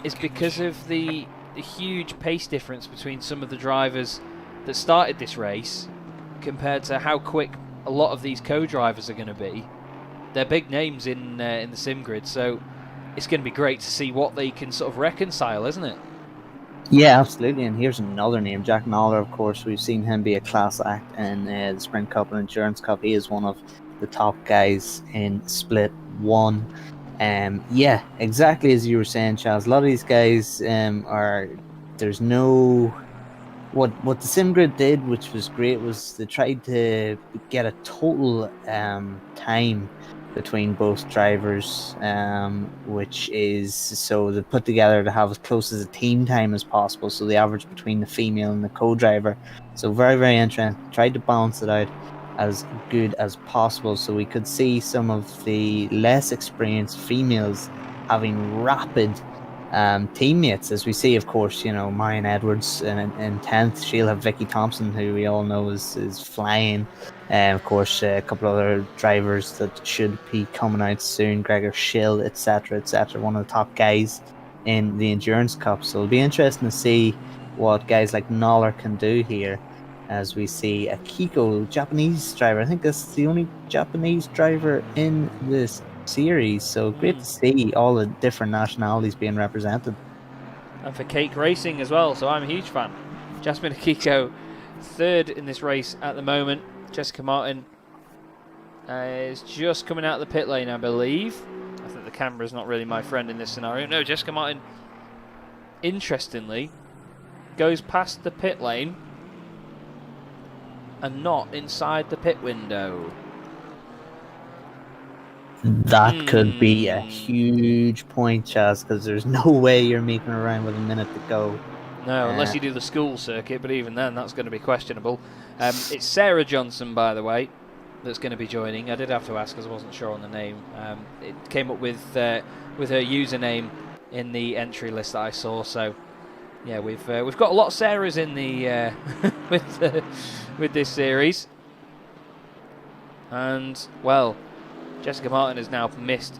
is because of the huge pace difference between some of the drivers that started this race compared to how quick a lot of these co-drivers are going to be. They're big names in the sim grid, so it's going to be great to see what they can sort of reconcile, isn't it? Yeah, absolutely. And here's another name, Jack Noller. Of course, we've seen him be a class act in the Sprint Cup and Endurance Cup. He is one of the top guys in Split 1. Yeah, exactly as you were saying, Chaz. A lot of these guys there's no... What the SimGrid did, which was great, was they tried to get a total time between both drivers, which is so they put together to have as close as a team time as possible, so the average between the female and the co-driver. So very, very interesting. Tried to balance it out as good as possible, so we could see some of the less experienced females having rapid teammates, as we see, of course, Marion Edwards in 10th. She'll have Vicky Thompson, who we all know is flying. Of course, a couple other drivers that should be coming out soon, Gregor Schill, etc., etc., one of the top guys in the Endurance Cup. So it'll be interesting to see what guys like Noller can do here, as we see a Kiko, Japanese driver. I think that's the only Japanese driver in this series, so great to see all the different nationalities being represented. And for Cake Racing as well, so I'm a huge fan. Jasmine Akiko, third in this race at the moment. Jessica Martin is just coming out of the pit lane, I believe. I think the camera is not really my friend in this scenario. No, Jessica Martin, interestingly, goes past the pit lane and not inside the pit window. That could be a huge point, Chaz, because there's no way you're making around with a minute to go. No, unless you do the school circuit, but even then, that's going to be questionable. It's Sarah Johnson, by the way, that's going to be joining. I did have to ask because I wasn't sure on the name. It came up with her username in the entry list that I saw. So, yeah, we've got a lot of Sarahs in the with this series, and well, Jessica Martin has now missed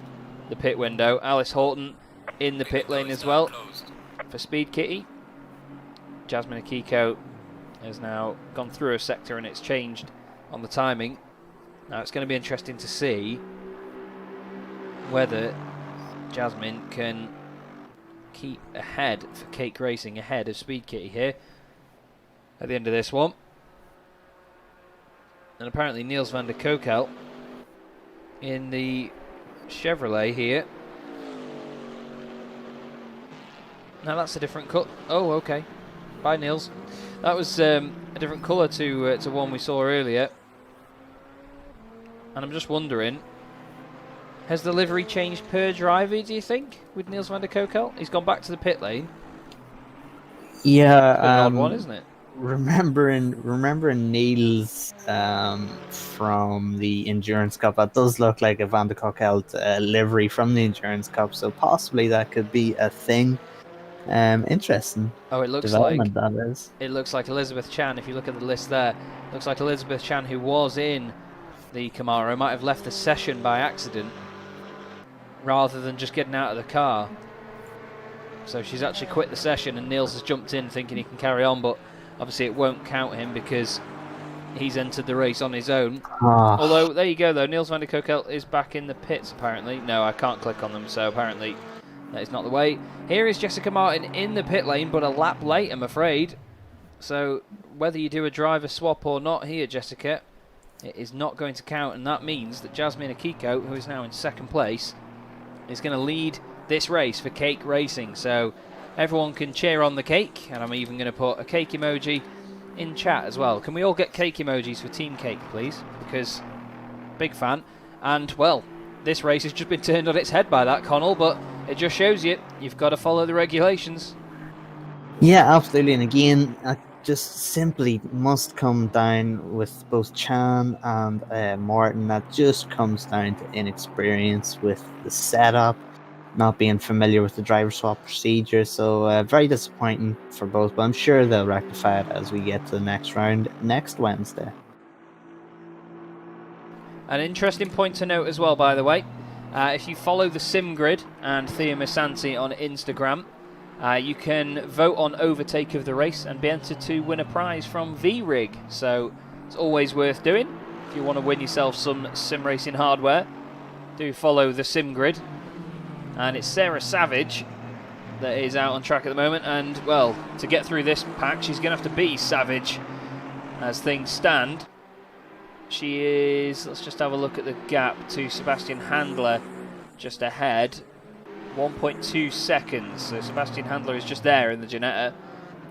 the pit window. Alice Horton in the pit lane as well for Speed Kitty. Jasmine Akiko has now gone through a sector and it's changed on the timing. Now it's going to be interesting to see whether Jasmine can keep ahead for Cake Racing, ahead of Speed Kitty here at the end of this one. And apparently Niels van der Kokel in the Chevrolet here. Now that's a different cut. Oh, okay. Bye, Niels. That was a different colour to one we saw earlier. And I'm just wondering, has the livery changed per driver, do you think, with Niels van der Kokel? He's gone back to the pit lane. Yeah, It's an odd one, isn't it? Remembering Niels from the Endurance Cup, that does look like a Van der Kokel livery from the Endurance Cup, so possibly that could be a thing. Interesting. Oh, it looks development, like that is. It looks like Elizabeth Chan. If you look at the list there, looks like Elizabeth Chan, who was in the Camaro, might have left the session by accident rather than just getting out of the car. So she's actually quit the session, and Niels has jumped in thinking he can carry on, but obviously it won't count him because he's entered the race on his own. Although, there you go though, Niels van der Kokel is back in the pits apparently. No, I can't click on them, so apparently that is not the way. Here is Jessica Martin in the pit lane, but a lap late, I'm afraid. So whether you do a driver swap or not here, Jessica, it is not going to count, and that means that Jasmine Akiko, who is now in second place, is going to lead this race for Cake Racing. So everyone can cheer on the cake, and I'm even going to put a cake emoji in chat as well. Can we all get cake emojis for Team Cake, please? Because big fan. And, well, this race has just been turned on its head by that, Connell, but it just shows you've got to follow the regulations. Yeah, absolutely. And again, just simply must come down with both Chan and Martin. That just comes down to inexperience with the setup, not being familiar with the driver swap procedure. So very disappointing for both, but I'm sure they'll rectify it as we get to the next round next Wednesday. An interesting point to note as well, by the way, if you follow the SimGrid and Thea Misanti on Instagram, you can vote on overtake of the race and be entered to win a prize from V-Rig. So it's always worth doing. If you want to win yourself some sim racing hardware, do follow the SimGrid. And it's Sarah Savage that is out on track at the moment. And, well, to get through this pack, she's going to have to be Savage as things stand. She is, let's just have a look at the gap to Sebastian Handler just ahead. 1.2 seconds. So Sebastian Handler is just there in the Ginetta.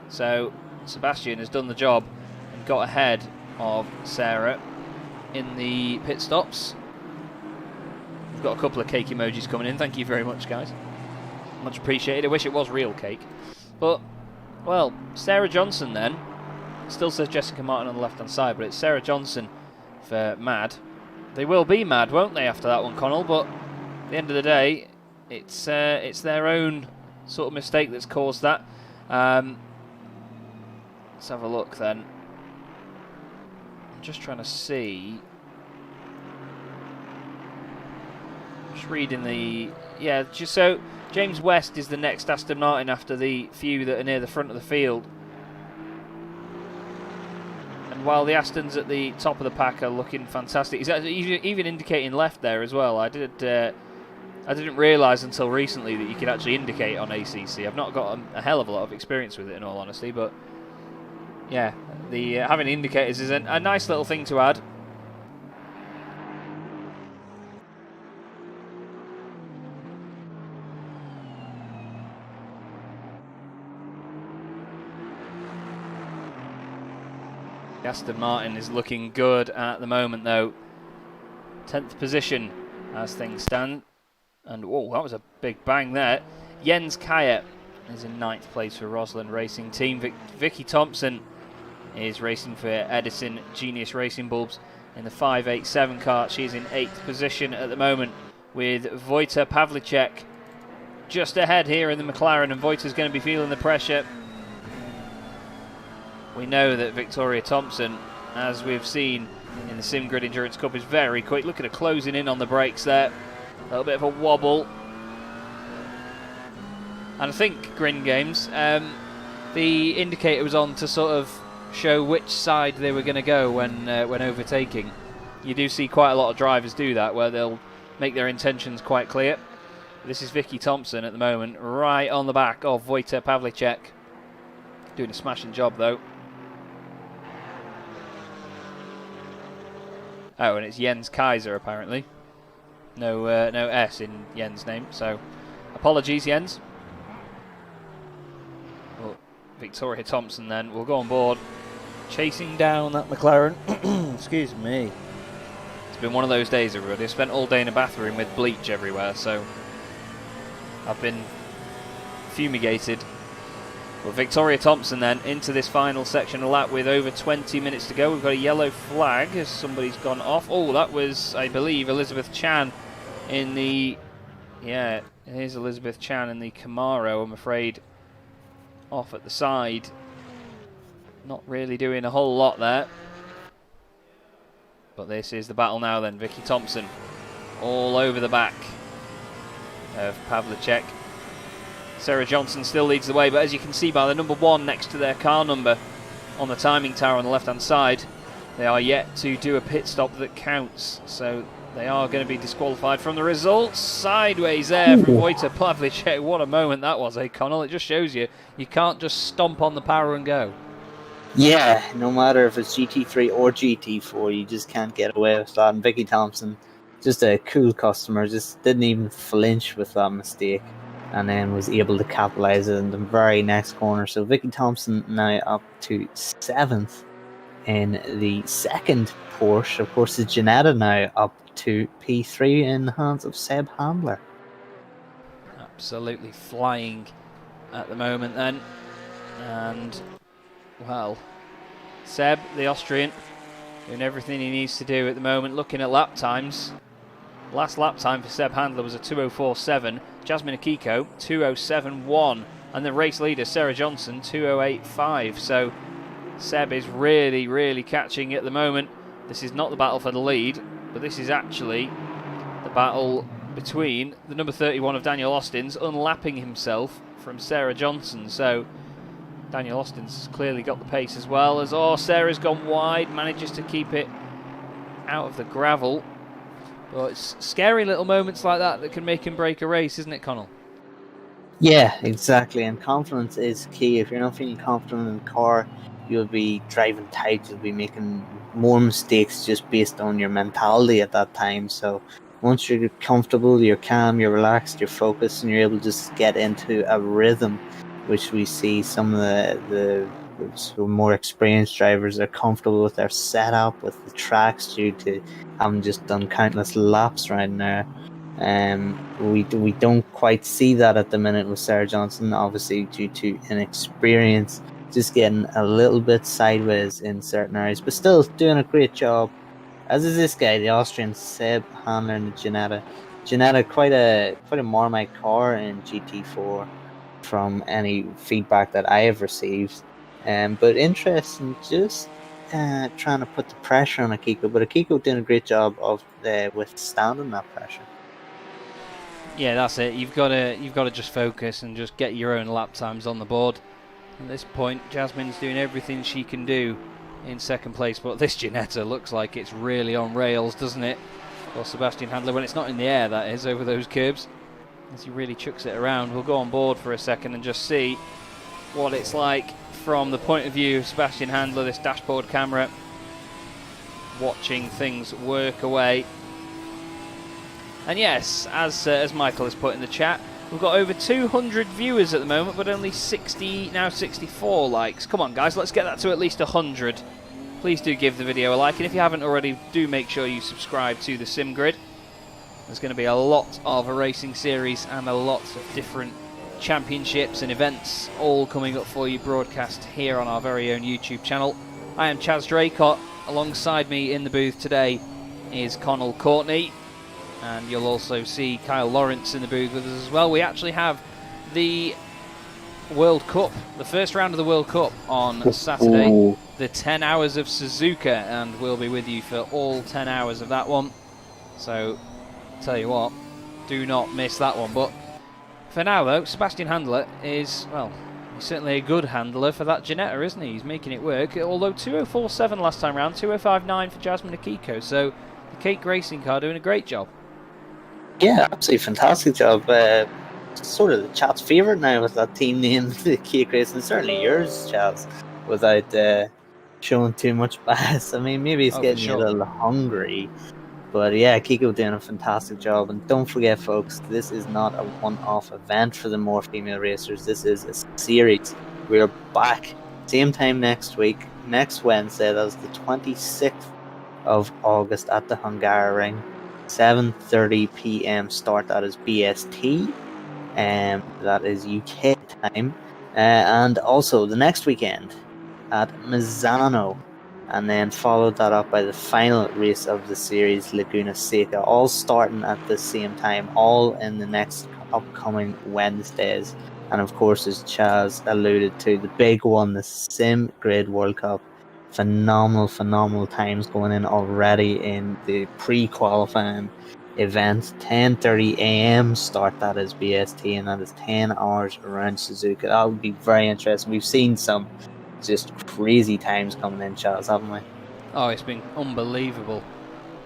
So Sebastian has done the job and got ahead of Sarah in the pit stops. We've got a couple of cake emojis coming in. Thank you very much, guys. Much appreciated. I wish it was real cake. But, well, Sarah Johnson then. It still says Jessica Martin on the left-hand side, but it's Sarah Johnson for mad. They will be mad, won't they, after that one, Connell? But at the end of the day, it's their own sort of mistake that's caused that. Let's have a look then. I'm just trying to see. Just reading the... Yeah, just so James West is the next Aston Martin after the few that are near the front of the field. And while the Astons at the top of the pack are looking fantastic, he's actually even indicating left there as well. I didn't realise until recently that you could actually indicate on ACC. I've not got a hell of a lot of experience with it, in all honesty, but yeah, the having indicators is a nice little thing to add. Aston Martin is looking good at the moment, though. 10th position as things stand. And, whoa, that was a big bang there. Jens Kaya is in 9th place for Rosland Racing Team. Vicky Thompson is racing for Edison Genius Racing Bulbs in the 587 car. She's in 8th position at the moment with Wojta Pavlicek just ahead here in the McLaren, and Wojta's going to be feeling the pressure. We know that Victoria Thompson, as we've seen in the SimGrid Endurance Cup, is very quick. Look at her closing in on the brakes there. A little bit of a wobble. And I think, Grin Games, the indicator was on to sort of show which side they were going to go when overtaking. You do see quite a lot of drivers do that, where they'll make their intentions quite clear. This is Vicky Thompson at the moment, right on the back of Wojtek Pawlicek. Doing a smashing job though. Oh, and it's Jens Kaiser apparently. No S in Jens' name, so apologies, Jens. Well, Victoria Thompson then will go on board, chasing down that McLaren. Excuse me. It's been one of those days, everybody. I've spent all day in a bathroom with bleach everywhere, so I've been fumigated. Well, Victoria Thompson then into this final section of lap with over 20 minutes to go. We've got a yellow flag as somebody's gone off. Oh, that was, I believe, Elizabeth Chan in the... Yeah, here's Elizabeth Chan in the Camaro, I'm afraid. Off at the side. Not really doing a whole lot there. But this is the battle now then. Vicky Thompson all over the back of Pawlicek. Sarah Johnson still leads the way, but as you can see by the number 1 next to their car number on the timing tower on the left-hand side, they are yet to do a pit stop that counts. So they are going to be disqualified from the results. Sideways there from Wojtek Pawlicek. What a moment that was, Connell? It just shows you can't just stomp on the power and go. Yeah, no matter if it's GT3 or GT4, you just can't get away with that. And Vicky Thompson, just a cool customer, just didn't even flinch with that mistake, and then was able to capitalise it in the very next corner. So Vicky Thompson now up to 7th in the second Porsche. Of course, it's Janetta now up to P3 in the hands of Seb Handler. Absolutely flying at the moment then. And, well, Seb, the Austrian, doing everything he needs to do at the moment. Looking at lap times. Last lap time for Seb Handler was a 2:04.7. Jasmine Akiko, 2:07.1. And the race leader, Sarah Johnson, 2:08.5. So Seb is really, really catching at the moment. This is not the battle for the lead, but this is actually the battle between the number 31 of Daniel Austin's unlapping himself from Sarah Johnson. So Daniel Austin's clearly got the pace as well. As Sarah's gone wide, manages to keep it out of the gravel. But it's scary little moments like that can make and break a race, isn't it, Connell? Yeah, exactly. And confidence is key. If you're not feeling confident in the car, you'll be driving tight. You'll be making more mistakes just based on your mentality at that time. So once you're comfortable, you're calm, you're relaxed, you're focused, and you're able to just get into a rhythm, which we see some of the more experienced drivers are comfortable with their setup, with the tracks, due to having just done countless laps right now. We don't quite see that at the minute with Sarah Johnson, obviously due to inexperience, just getting a little bit sideways in certain areas, but still doing a great job. As is this guy, the Austrian Seb Handler and Janetta. Janetta, quite a Marmite car in GT4 from any feedback that I have received. But interesting, just trying to put the pressure on Akiko, but Akiko doing a great job of withstanding that pressure. Yeah, that's it. You've got to just focus and just get your own lap times on the board. At this point, Jasmine's doing everything she can do in second place, but this Janetta looks like it's really on rails, doesn't it? Well, Sebastian Handler, when it's not in the air, that is, over those curbs, as he really chucks it around. We'll go on board for a second and just see what it's like from the point of view of Sebastian Handler, this dashboard camera, watching things work away. And yes, as Michael has put in the chat, we've got over 200 viewers at the moment, but only 64 likes. Come on, guys, let's get that to at least 100. Please do give the video a like, and if you haven't already, do make sure you subscribe to the Sim Grid. There's going to be a lot of a racing series and a lot of different championships and events all coming up for you, broadcast here on our very own YouTube channel. I am Chaz Draycott. Alongside me in the booth today is Connell Courtney, and you'll also see Kyle Lawrence in the booth with us as well. We actually have the World Cup, the first round of the World Cup on Saturday, the 10 hours of Suzuka, and we'll be with you for all 10 hours of that one. So, tell you what, do not miss that one. But for now, though, Sebastian Handler is, well, He's certainly a good handler for that Ginetta, isn't he? He's making it work. Although 2:04.7 last time round, 2:05.9 for Jasmine Akiko. So the Cake Racing car doing a great job. Yeah, absolutely fantastic job. Sort of the chat's favourite now with that team name, the Cake Racing. Certainly yours, Chaz, without showing too much bias. I mean, maybe it's getting you a little hungry. But yeah, Kiko doing a fantastic job. And don't forget, folks, this is not a one-off event for the more female racers. This is a series. We're back same time next week, next Wednesday. That's the 26th of August at the Hungaroring. 7:30 p.m. start. That is BST. That is UK time. And also the next weekend at Misano. And then followed that up by the final race of the series, Laguna Seca, all starting at the same time, all in the next upcoming Wednesdays. And of course, as Chaz alluded to, the big one, the Sim Grid World Cup. Phenomenal times going in already in the pre-qualifying event. 10:30 a.m. start, that is BST, and that is 10 hours around Suzuka. That would be very interesting. We've seen some just crazy times coming in, Charles, haven't we? Oh, it's been unbelievable.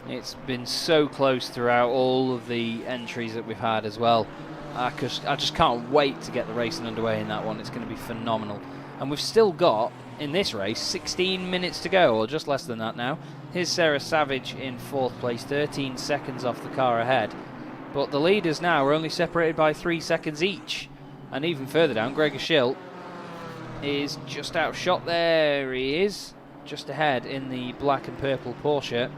It's been so close throughout all of the entries that we've had as well. I just can't wait to get the racing underway in that one. It's going to be phenomenal. And we've still got, in this race, 16 minutes to go, or just less than that now. Here's Sarah Savage in 4th place, 13 seconds off the car ahead. But the leaders now are only separated by 3 seconds each. And even further down, Gregor Schill is just outshot. There he is, just ahead in the black and purple Porsche,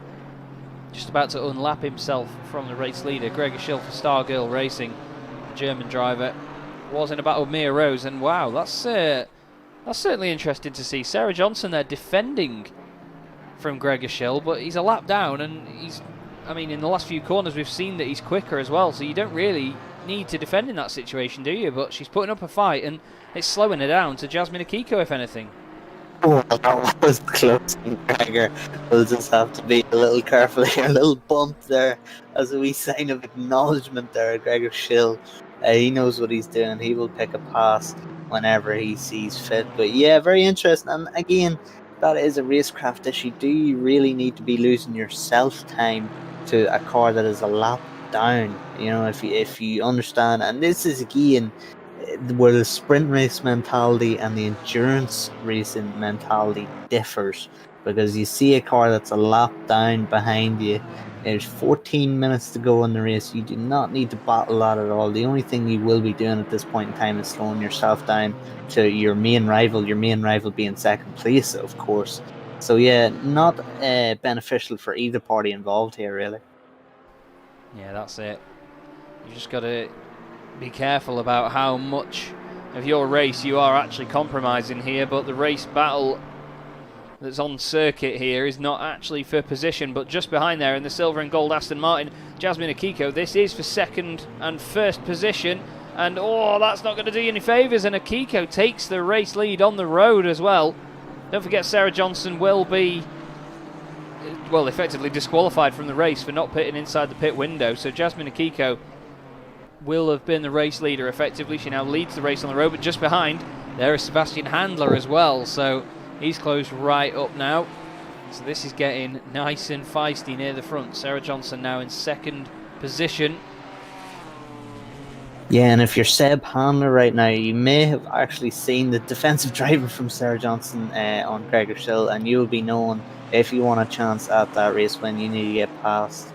just about to unlap himself from the race leader. Gregor Schill for Stargirl Racing, the German driver, was in a battle with Mia Rose, and wow, that's certainly interesting to see. Sarah Johnson there defending from Gregor Schill, but he's a lap down, and in the last few corners we've seen that he's quicker as well, so you don't really need to defend in that situation, do you? But she's putting up a fight, and it's slowing her down to Jasmine Akiko, if anything. Well, that was close, and Gregor will just have to be a little careful here. A little bump there as a wee sign of acknowledgement there. Gregor Schill, he knows what he's doing. He will pick a pass whenever he sees fit. But yeah, very interesting. And again, that is a racecraft issue. Do you really need to be losing yourself time to a car that is a lap down? You know, if you understand, and this is again where the sprint race mentality and the endurance racing mentality differs, because you see a car that's a lap down behind you, there's 14 minutes to go in the race. You do not need to battle that at all. The only thing you will be doing at this point in time is slowing yourself down to your main rival being second place, of course. So yeah, not beneficial for either party involved here, really. Yeah, that's it. You just got to be careful about how much of your race you are actually compromising here, but the race battle that's on circuit here is not actually for position, but just behind there in the silver and gold Aston Martin, Jasmine Akiko, this is for second and first position, and oh, that's not going to do you any favours, and Akiko takes the race lead on the road as well. Don't forget Sarah Johnson will be, well, effectively disqualified from the race for not pitting inside the pit window, so Jasmine Akiko will have been the race leader effectively. She now leads the race on the road, but just behind there is Sebastian Handler as well, so he's closed right up now. So this is getting nice and feisty near the front. Sarah Johnson now in second position. Yeah, and if you're Seb Handler right now, you may have actually seen the defensive driving from Sarah Johnson on Gregor Schill, and you'll be knowing if you want a chance at that race when you need to get past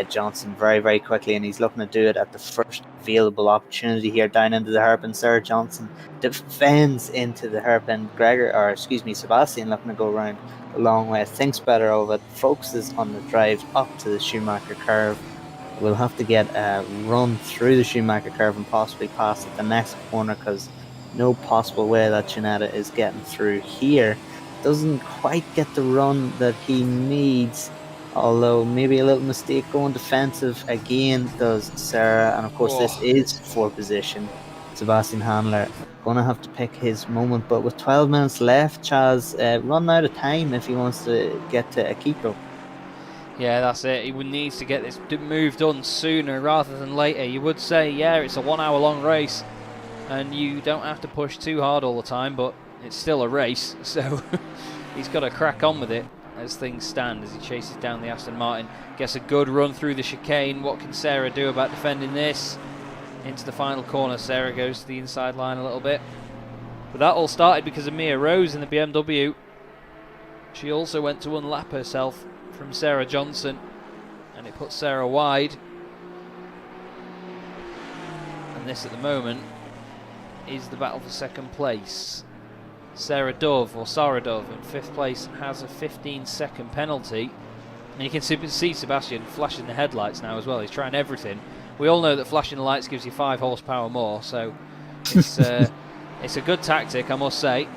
Johnson very quickly, and he's looking to do it at the first available opportunity here down into the hairpin. Sarah Johnson defends into the hairpin. Sebastian looking to go around a long way, thinks better of it, focuses on the drive up to the Schumacher curve. We'll have to get a run through the Schumacher curve and possibly pass at the next corner, because no possible way that Ginetta is getting through here. Doesn't quite get the run that he needs, although maybe a little mistake going defensive again does Sarah. And of course this is for position. Sebastian Handler going to have to pick his moment, but with 12 minutes left, Chaz, run out of time if he wants to get to Akiko. Yeah, that's it. He needs to get this move done sooner rather than later. You would say, yeah, it's a 1 hour long race, and you don't have to push too hard all the time, but it's still a race, so he's got to crack on with it as things stand as he chases down the Aston Martin. Gets a good run through the chicane. What can Sarah do about defending this? Into the final corner, Sarah goes to the inside line a little bit. But that all started because of Mia Rose in the BMW. She also went to unlap herself from Sarah Johnson, and it put Sarah wide. And this at the moment is the battle for second place. Sarah Dove in 5th place has a 15-second penalty. And you can see Sebastian flashing the headlights now as well. He's trying everything. We all know that flashing the lights gives you 5 horsepower more, so it's it's a good tactic, I must say.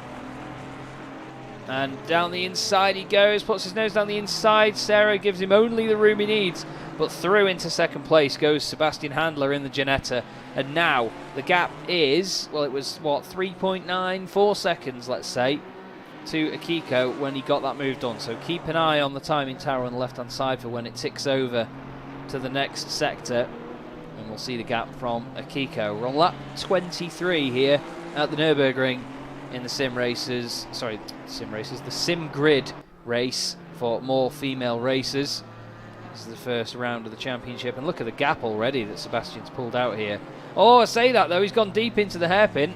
And down the inside he goes, puts his nose down the inside. Sarah gives him only the room he needs, but through into second place goes Sebastian Handler in the Ginetta. And now the gap is, well, it was what, 3.94 seconds, let's say, to Akiko when he got that move done. So keep an eye on the timing tower on the left hand side for when it ticks over to the next sector, and we'll see the gap from Akiko. We're on lap 23 here at the Nurburgring in the sim grid race for more female racers. This is the first round of the championship, and look at the gap already that Sebastian's pulled out here. Oh, I say that though, he's gone deep into the hairpin.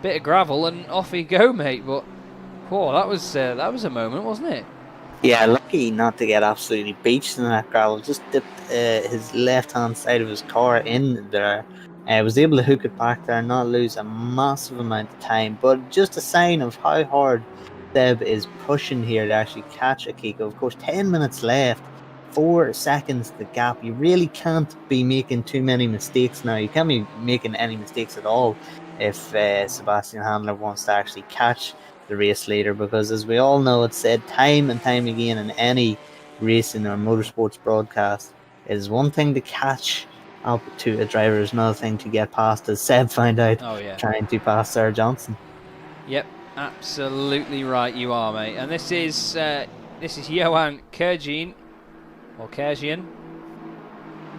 Bit of gravel and off he go, mate. But oh, that was a moment, wasn't it? Yeah, lucky not to get absolutely beached in that gravel. Just dipped his left-hand side of his car in there. Was able to hook it back there and not lose a massive amount of time. But just a sign of how hard Seb is pushing here to actually catch Akiko. Of course, 10 minutes left, 4 seconds the gap. You really can't be making too many mistakes now. You can't be making any mistakes at all if Sebastian Handler wants to actually catch the race later, because as we all know, it's said time and time again in any racing or motorsports broadcast, it is one thing to catch up to a driver, is another thing to get past, as Seb found out trying to pass Sarah Johnson. Yep, absolutely right you are, mate. And this is Johan Kerjian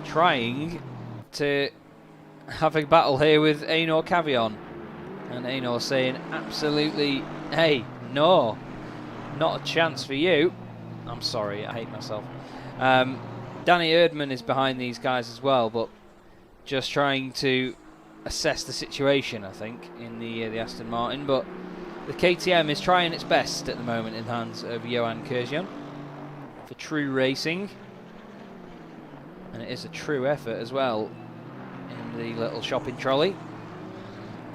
trying to have a battle here with Einor Cavion, and Einor saying absolutely, hey, no, not a chance for you. I'm sorry, I hate myself. Danny Erdman is behind these guys as well, but just trying to assess the situation, I think, in the Aston Martin. But the KTM is trying its best at the moment in the hands of Johan Kerjian for true racing, and it is a true effort as well in the little shopping trolley.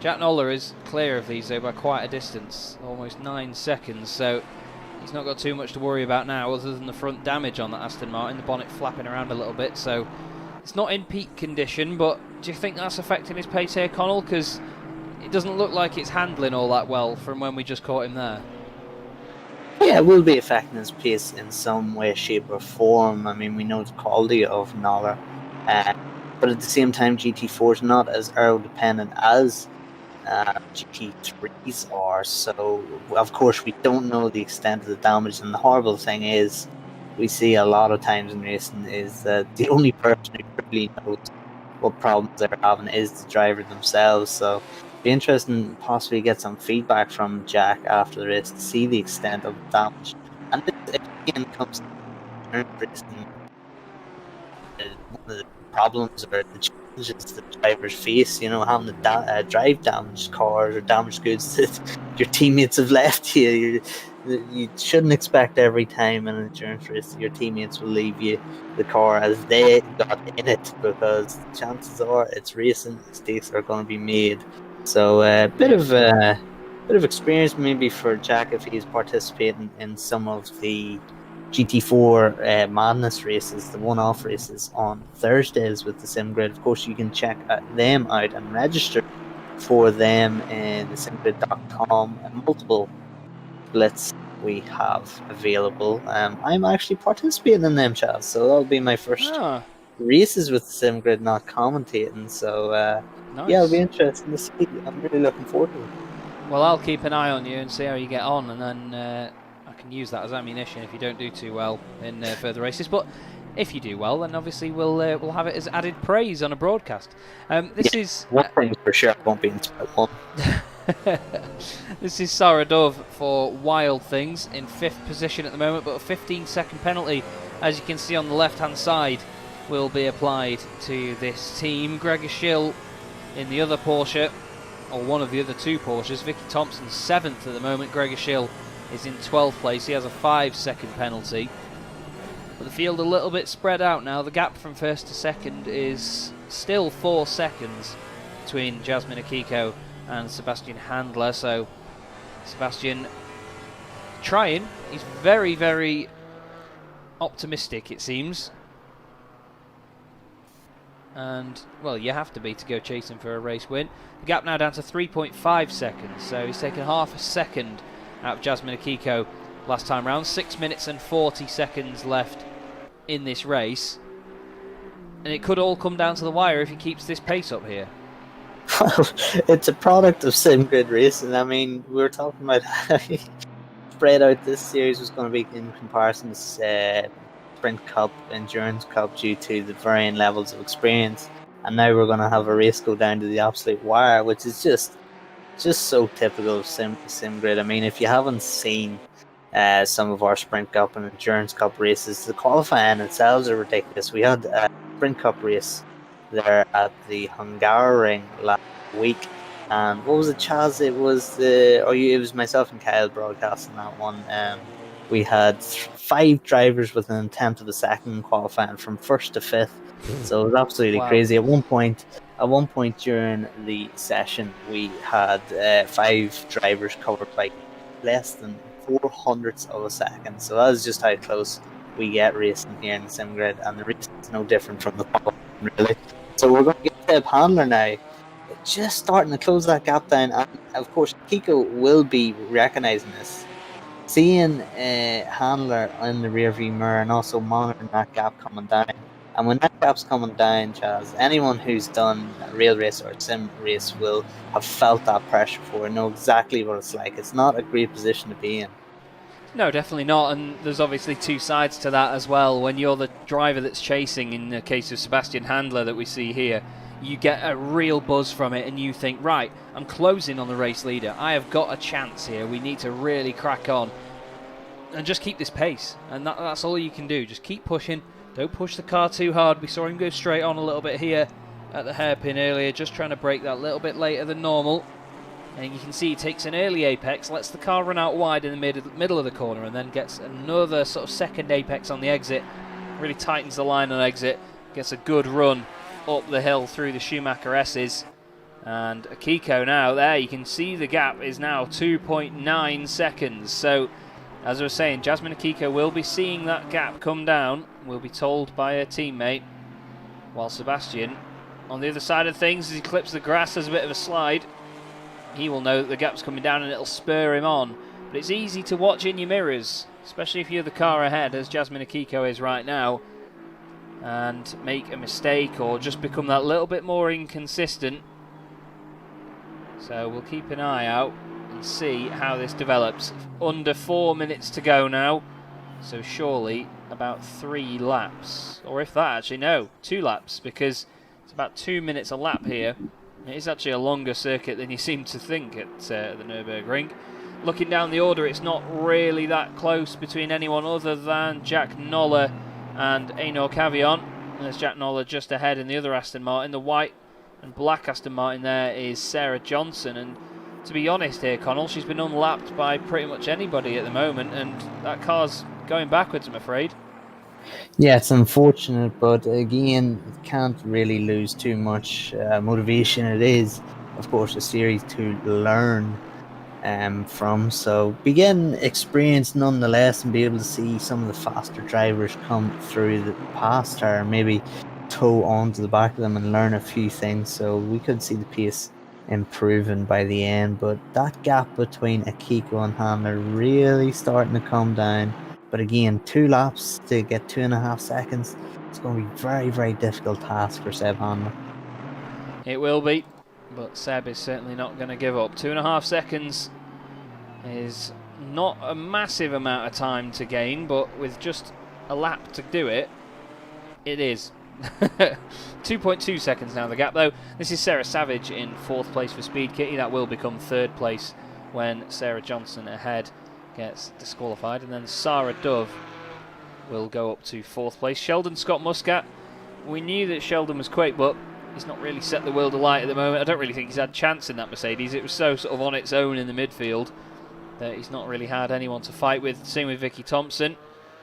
Jack Noller is clear of these though by quite a distance, almost 9 seconds, so he's not got too much to worry about now other than the front damage on that Aston Martin, the bonnet flapping around a little bit, so it's not in peak condition. But do you think that's affecting his pace here, Connell? Because it doesn't look like it's handling all that well from when we just caught him there. Yeah, it will be affecting his pace in some way, shape or form. I mean, we know the quality of Noller, but at the same time GT4 is not as aero dependent as GT3s are, so of course we don't know the extent of the damage. And the horrible thing is, we see a lot of times in racing is that the only person who really knows what problems they're having is the driver themselves. So it'd be interesting to possibly get some feedback from Jack after the race to see the extent of the damage. And this again comes to racing. One of the problems or the challenges that drivers face, you know, having to drive damaged cars or damaged goods that your teammates have left you. You shouldn't expect every time in an endurance race your teammates will leave you the car as they got in it, because chances are it's racing, mistakes are going to be made. So a bit of experience maybe for Jack if he's participating in some of the GT4 Madness races, the one-off races on Thursdays with the SimGrid. Of course, you can check them out and register for them in the simgrid.com, and multiple splits we have available. I'm actually participating in them, Chaz, so that'll be my first races with the SimGrid, not commentating. So nice. Yeah, it'll be interesting to see. I'm really looking forward to it. Well, I'll keep an eye on you and see how you get on, and then I can use that as ammunition if you don't do too well in further races. But If you do well, then obviously we'll have it as added praise on a broadcast. This is one thing for sure, I won't be in split one. this is Sarah Dove for Wild Things in 5th position at the moment, but a 15-second penalty, as you can see on the left-hand side, will be applied to this team. Gregor Schill in the other Porsche, or one of the other 2 Porsches. Vicky Thompson's 7th at the moment. Gregor Schill is in 12th place. He has a 5-second penalty. But the field a little bit spread out now. The gap from 1st to 2nd is still 4 seconds between Jasmine Akiko and Sebastian Handler. So Sebastian trying. He's very, very optimistic, it seems. And, well, you have to be to go chasing for a race win. The gap now down to 3.5 seconds. So he's taken half a second out of Jasmine Akiko last time round. 6 minutes and 40 seconds left in this race, and it could all come down to the wire if he keeps this pace up here. Well, it's a product of sim grid racing. I mean, we were talking about how spread out this series was going to be in comparison to Sprint Cup, Endurance Cup, due to the varying levels of experience, and now we're going to have a race go down to the absolute wire, which is just so typical of sim grid. I mean, if you haven't seen some of our Sprint Cup and Endurance Cup races, the qualifying themselves are ridiculous. We had a Sprint Cup race there at the Hungaroring last week, and what was it, Chaz? It was myself and Kyle broadcasting that one. We had 5 drivers within a tenth of a second qualifying from 1st to 5th, so it was absolutely crazy. At one point during the session, we had 5 drivers covered by less than 0.04 of a second. So that is just how close we get racing here in the sim grid, and the race is no different from the top, really. So we're going to get Seb Handler now, just starting to close that gap down, and of course Kiko will be recognising this, seeing Handler in the rearview mirror and also monitoring that gap coming down. And when that gap's coming down, Chaz, anyone who's done a real race or a sim race will have felt that pressure before and know exactly what it's like. It's not a great position to be in. No, definitely not, and there's obviously 2 sides to that as well. When you're the driver that's chasing, in the case of Sebastian Handler that we see here, you get a real buzz from it and you think, right, I'm closing on the race leader. I have got a chance here. We need to really crack on and just keep this pace. And that's all you can do. Just keep pushing. Don't push the car too hard. We saw him go straight on a little bit here at the hairpin earlier, just trying to brake that little bit later than normal. And you can see he takes an early apex, lets the car run out wide in the middle of the corner, and then gets another sort of second apex on the exit. Really tightens the line on exit, gets a good run up the hill through the Schumacher S's. And Akiko now, there you can see the gap is now 2.9 seconds. So, as I was saying, Jasmine Akiko will be seeing that gap come down, will be told by her teammate, while Sebastian, on the other side of things, as he clips the grass, there's a bit of a slide. He will know that the gap's coming down and it'll spur him on. But it's easy to watch in your mirrors, especially if you're the car ahead, as Jasmine Akiko is right now, and make a mistake or just become that little bit more inconsistent. So we'll keep an eye out and see how this develops. Under 4 minutes to go now, so surely about 3 laps, or if that, actually no, 2 laps, because it's about 2 minutes a lap here. It is actually a longer circuit than you seem to think at the Nurburgring. Looking down the order, it's not really that close between anyone other than Jack Noller and Einor Cavion. There's Jack Noller just ahead in the other Aston Martin. The white and black Aston Martin there is Sarah Johnson, and to be honest here, Connell, she's been unlapped by pretty much anybody at the moment, and that car's going backwards, I'm afraid. Yeah, it's unfortunate, but again, can't really lose too much motivation. It is, of course, a series to learn from, so begin experience nonetheless, and be able to see some of the faster drivers come through the past her, maybe toe onto the back of them and learn a few things. So we could see the pace improving by the end, but that gap between Akiko and Handler really starting to come down. But again, 2 laps to get 2.5 seconds. It's going to be a very, very difficult task for Seb Handler. It will be, but Seb is certainly not going to give up. 2.5 seconds is not a massive amount of time to gain, but with just a lap to do it, It is. 2.2 seconds now the gap though. This is Sarah Savage in 4th place for Speed Kitty. That will become 3rd place when Sarah Johnson ahead gets disqualified. And then Sarah Dove will go up to 4th place. Sheldon Scott Muscat. We knew that Sheldon was quick, but he's not really set the world alight at the moment. I don't really think he's had a chance in that Mercedes. It was so sort of on its own in the midfield that he's not really had anyone to fight with. Same with Vicky Thompson.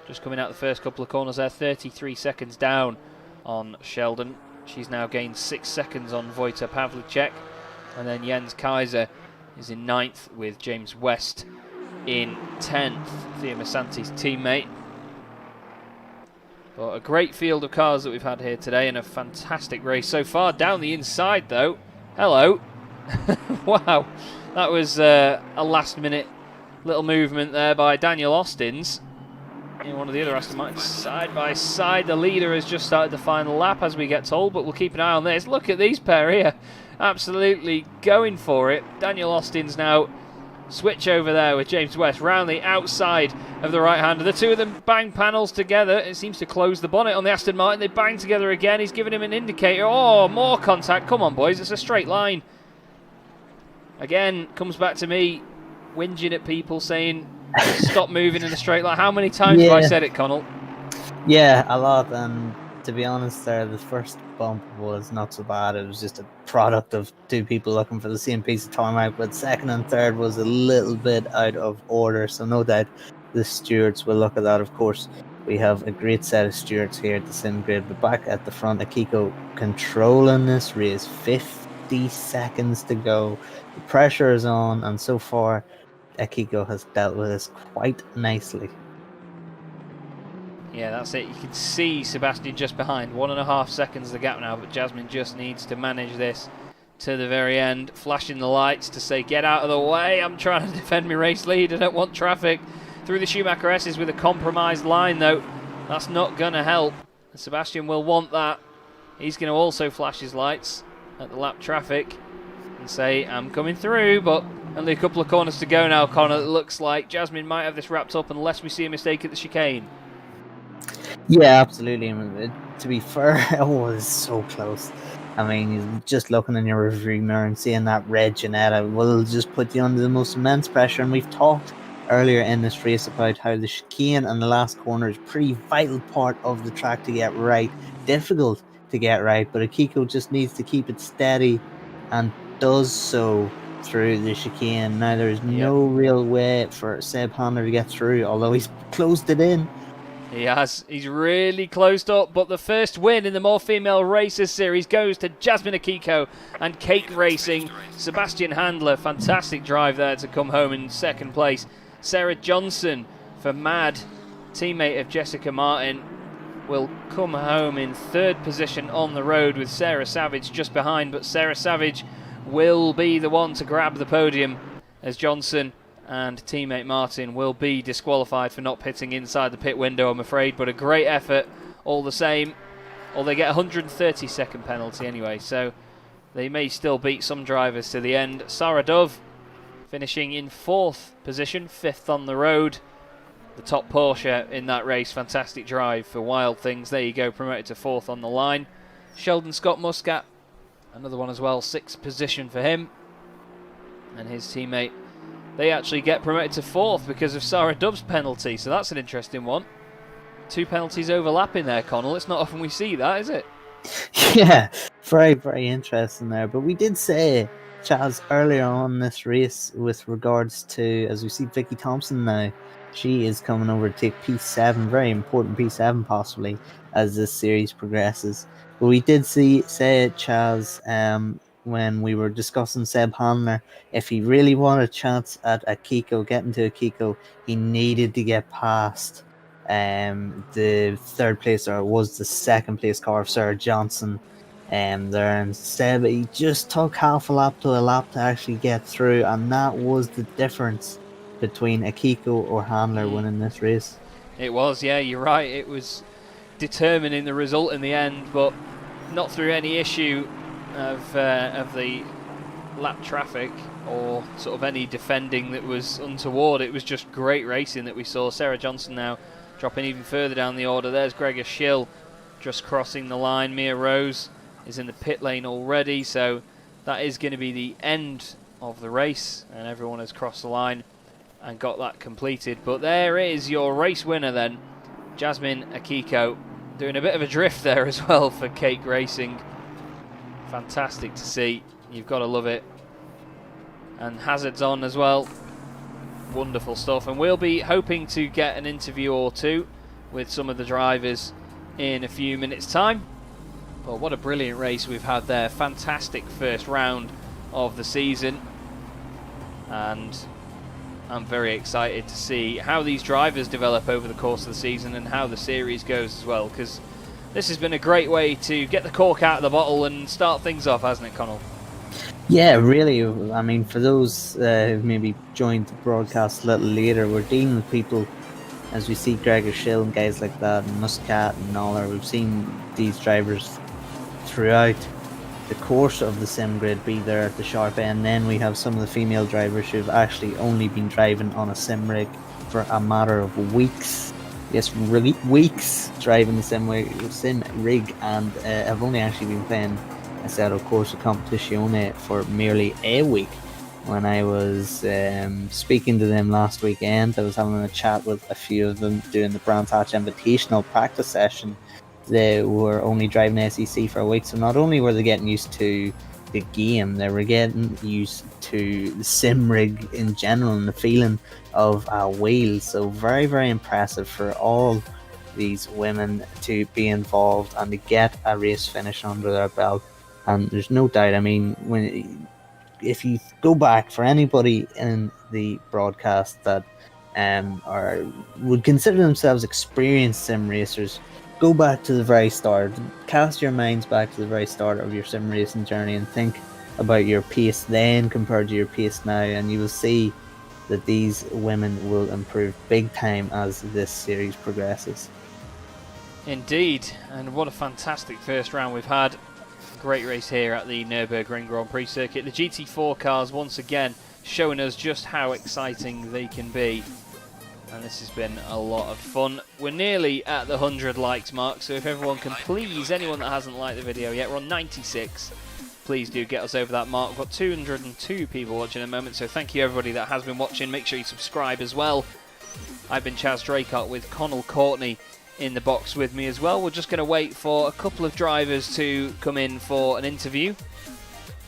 Just coming out the first couple of corners there, 33 seconds down on Sheldon. She's now gained 6 seconds on Vojta Pavlicek. And then Jens Kaiser is in 9th with James West in 10th, Thea Masanti's teammate. But a great field of cars that we've had here today and a fantastic race so far. Down the inside though, hello. Wow, that was a last minute little movement there by Daniel Austins. In one of the other Aston Martins, side by side. The leader has just started the final lap, as we get told, but we'll keep an eye on this. Look at these pair here, absolutely going for it. Daniel Austins now switch over there with James West round the outside of the right-hander. The two of them bang panels together. It seems to close the bonnet on the Aston Martin. They bang together again. He's giving him an indicator. Oh, more contact. Come on, boys. It's a straight line. Again, comes back to me whinging at people saying stop moving in a straight line. How many times have I said it, Connell? Yeah, a lot. And to be honest, there, the first bump was not so bad. It was just a product of two people looking for the same piece of tarmac. But second and third was a little bit out of order. So no doubt the stewards will look at that. Of course, we have a great set of stewards here at the sim grid. But back at the front, Akiko controlling this race. 50 seconds to go. The pressure is on, and so far Akiko has dealt with this quite nicely. Yeah, that's it. You can see Sebastian just behind. 1.5 seconds the gap now, but Jasmine just needs to manage this to the very end. Flashing the lights to say, get out of the way. I'm trying to defend my race lead. I don't want traffic. Through the Schumacher S's with a compromised line, though. That's not going to help. And Sebastian will want that. He's going to also flash his lights at the lap traffic and say, I'm coming through, but only a couple of corners to go now, Connor. It looks like Jasmine might have this wrapped up unless we see a mistake at the chicane. Yeah, absolutely. I mean, to be fair, it was so close. I mean, you're just looking in your rearview mirror and seeing that red Janetta will just put you under the most immense pressure. And we've talked earlier in this race about how the chicane and the last corner is a pretty vital part of the track to get right. Difficult to get right, but Akiko just needs to keep it steady and does so through the chicane. Now there's no real way for Seb Handler to get through, although he's closed it in. He has. He's really closed up, but the first win in the More Female Racers series goes to Jasmine Akiko and Cake Racing. Sebastian Handler, fantastic drive there to come home in 2nd place. Sarah Johnson for Mad, teammate of Jessica Martin, will come home in 3rd position on the road with Sarah Savage just behind, but Sarah Savage will be the one to grab the podium as Johnson and teammate Martin will be disqualified for not pitting inside the pit window, I'm afraid, but a great effort all the same. Or they get a 130-second penalty anyway, so they may still beat some drivers to the end. Sarah Dove finishing in 4th position, 5th on the road. The top Porsche in that race, fantastic drive for Wild Things. There you go, promoted to 4th on the line. Sheldon Scott Muscat, another one as well, 6th position for him. And his teammate, they actually get promoted to 4th because of Sarah Dove's penalty, so that's an interesting one. 2 penalties overlapping there, Connell. It's not often we see that, is it? Yeah, very, very interesting there. But we did say, Chaz, earlier on this race with regards to, as we see Vicky Thompson now, she is coming over to take P7, very important P7 possibly, as this series progresses. But we did say, Chaz, when we were discussing Seb Handler, if he really wanted a chance at Akiko, getting to Akiko, he needed to get past the 3rd place, or was the 2nd place car of Sarah Johnson there, and Seb, he just took half a lap to a lap to actually get through, and that was the difference between Akiko or Handler winning this race. It was, yeah, you're right. It was determining the result in the end, but not through any issue of the lap traffic or sort of any defending that was untoward. It was just great racing that we saw. Sarah Johnson now dropping even further down the order. There's Gregor Schill just crossing the line. Mia Rose is in the pit lane already, so that is going to be the end of the race, and everyone has crossed the line and got that completed. But there is your race winner then, Jasmine Akiko, doing a bit of a drift there as well for Cake Racing. Fantastic to see, you've got to love it. And hazards on as well, wonderful stuff. And we'll be hoping to get an interview or two with some of the drivers in a few minutes time. But what a brilliant race we've had there, fantastic first round of the season, and I'm very excited to see how these drivers develop over the course of the season and how the series goes as well, because this has been a great way to get the cork out of the bottle and start things off, hasn't it, Connell? Yeah, really. I mean, for those who've maybe joined the broadcast a little later, we're dealing with people, as we see Gregor Schill and guys like that, and Muscat and Noller. We've seen these drivers throughout the course of the sim grid be there at the sharp end. Then we have some of the female drivers who've actually only been driving on a sim rig for a matter of weeks. Yes, really, weeks driving the sim rig, and have only actually been playing a set of course of competition for merely a week. When I was speaking to them last weekend, I was having a chat with a few of them doing the Brands Hatch Invitational practice session. They were only driving SEC for a week, so not only were they getting used to the game, they were getting used to the sim rig in general and the feeling of a wheel. So very, very impressive for all these women to be involved and to get a race finish under their belt. And there's no doubt, I mean, if you go back, for anybody in the broadcast that would consider themselves experienced sim racers, go back to the very start, cast your minds back to the very start of your sim racing journey and think about your pace then compared to your pace now, and you will see that these women will improve big time as this series progresses. Indeed, and what a fantastic first round we've had. Great race here at the Nurburgring Grand Prix circuit. The GT4 cars once again showing us just how exciting they can be. And this has been a lot of fun. We're nearly at the 100 likes mark, so if everyone can please, anyone that hasn't liked the video yet, we're on 96. Please do get us over that mark. We've got 202 people watching at the moment, so thank you everybody that has been watching. Make sure you subscribe as well. I've been Chaz Draycott with Connell Courtney in the box with me as well. We're just going to wait for a couple of drivers to come in for an interview,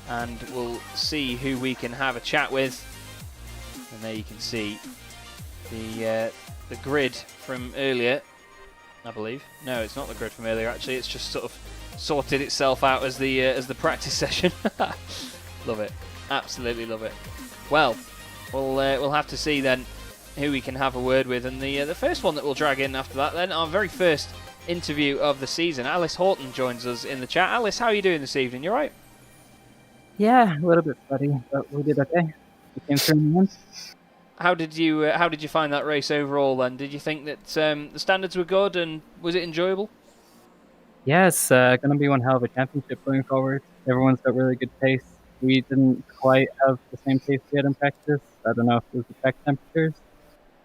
and we'll see who we can have a chat with. And there you can see the grid from earlier, I believe. No, it's not the grid from earlier actually, it's just sort of sorted itself out as the practice session. Love it, absolutely love it. Well, we'll have to see then who we can have a word with, and the first one that we'll drag in after that then, our very first interview of the season. Alice Horton joins us in the chat. Alice, how are you doing this evening? You alright? Yeah, a little bit sweaty, but we did okay. We came through in the end. How did you find that race overall then? Did you think that the standards were good, and was it enjoyable? Yeah, it's going to be one hell of a championship going forward. Everyone's got really good pace. We didn't quite have the same pace we had in practice. I don't know if it was the track temperatures.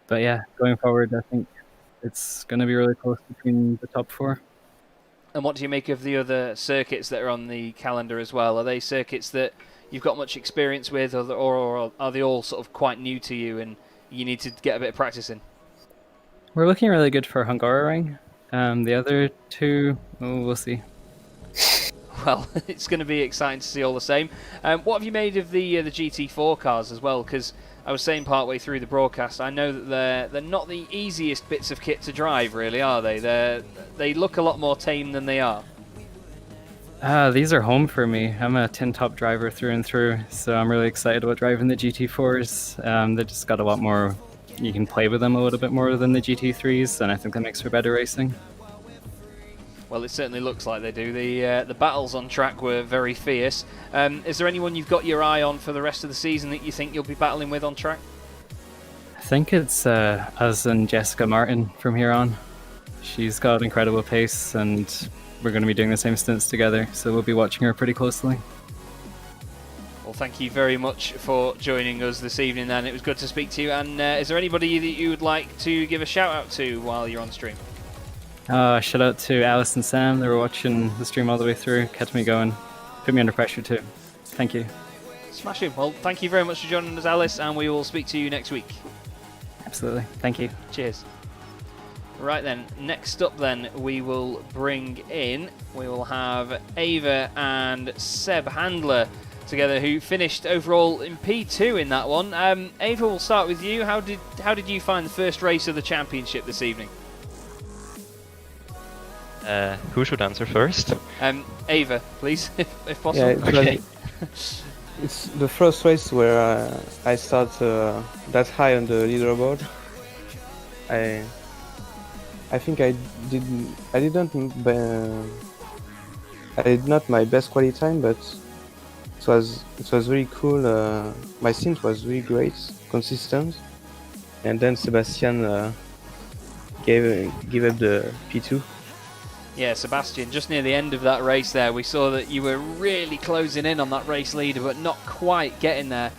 But yeah, going forward, I think it's going to be really close between the top four. And what do you make of the other circuits that are on the calendar as well? Are they circuits that you've got much experience with, or are they all sort of quite new to you and you need to get a bit of practice in? We're looking really good for Hungaroring. The other two, we'll see. Well, it's going to be exciting to see all the same. What have you made of the GT4 cars as well? Because I was saying partway through the broadcast, I know that they're not the easiest bits of kit to drive, really, are they? They look a lot more tame than they are. These are home for me. I'm a tin top driver through and through, so I'm really excited about driving the GT4s. They just got a lot more. You can play with them a little bit more than the GT3s, and I think that makes for better racing. Well, it certainly looks like they do. The battles on track were very fierce. Is there anyone you've got your eye on for the rest of the season that you think you'll be battling with on track? I think it's us and Jessica Martin from here on. She's got incredible pace, and we're going to be doing the same stints together, so we'll be watching her pretty closely. Well, thank you very much for joining us this evening then. It was good to speak to you. And is there anybody that you would like to give a shout out to while you're on stream? Shout out to Alice and Sam. They were watching the stream all the way through, kept me going, put me under pressure too. Thank you. Smashing. Well, thank you very much for joining us, Alice, and we will speak to you next week. Absolutely. Thank you. Cheers. Right then, next up then, we will have Ava and Seb Handler together, who finished overall in P2 in that one. Ava, we'll start with you. How did you find the first race of the championship this evening? Who should answer first? Ava, please, if possible. Yeah, Okay. it's the first race where I start that high on the leaderboard. I think I did not my best quality time, but it was really cool. My stint was really great, consistent, and then Sebastian gave up the P2. Yeah, Sebastian, just near the end of that race there, we saw that you were really closing in on that race leader, but not quite getting there.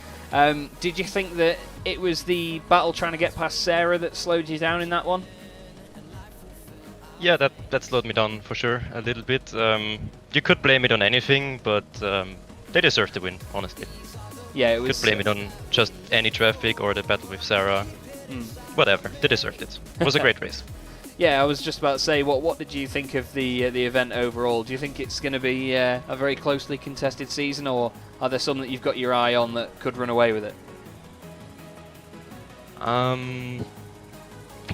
Did you think that it was the battle trying to get past Sarah that slowed you down in that one? Yeah, that slowed me down for sure a little bit. You could blame it on anything, but they deserved the win, honestly. Yeah, it was. Could blame it on just any traffic or the battle with Sarah. Whatever, they deserved it. It was a great race. Yeah, I was just about to say, what did you think of the event overall? Do you think it's going to be a very closely contested season, or are there some that you've got your eye on that could run away with it?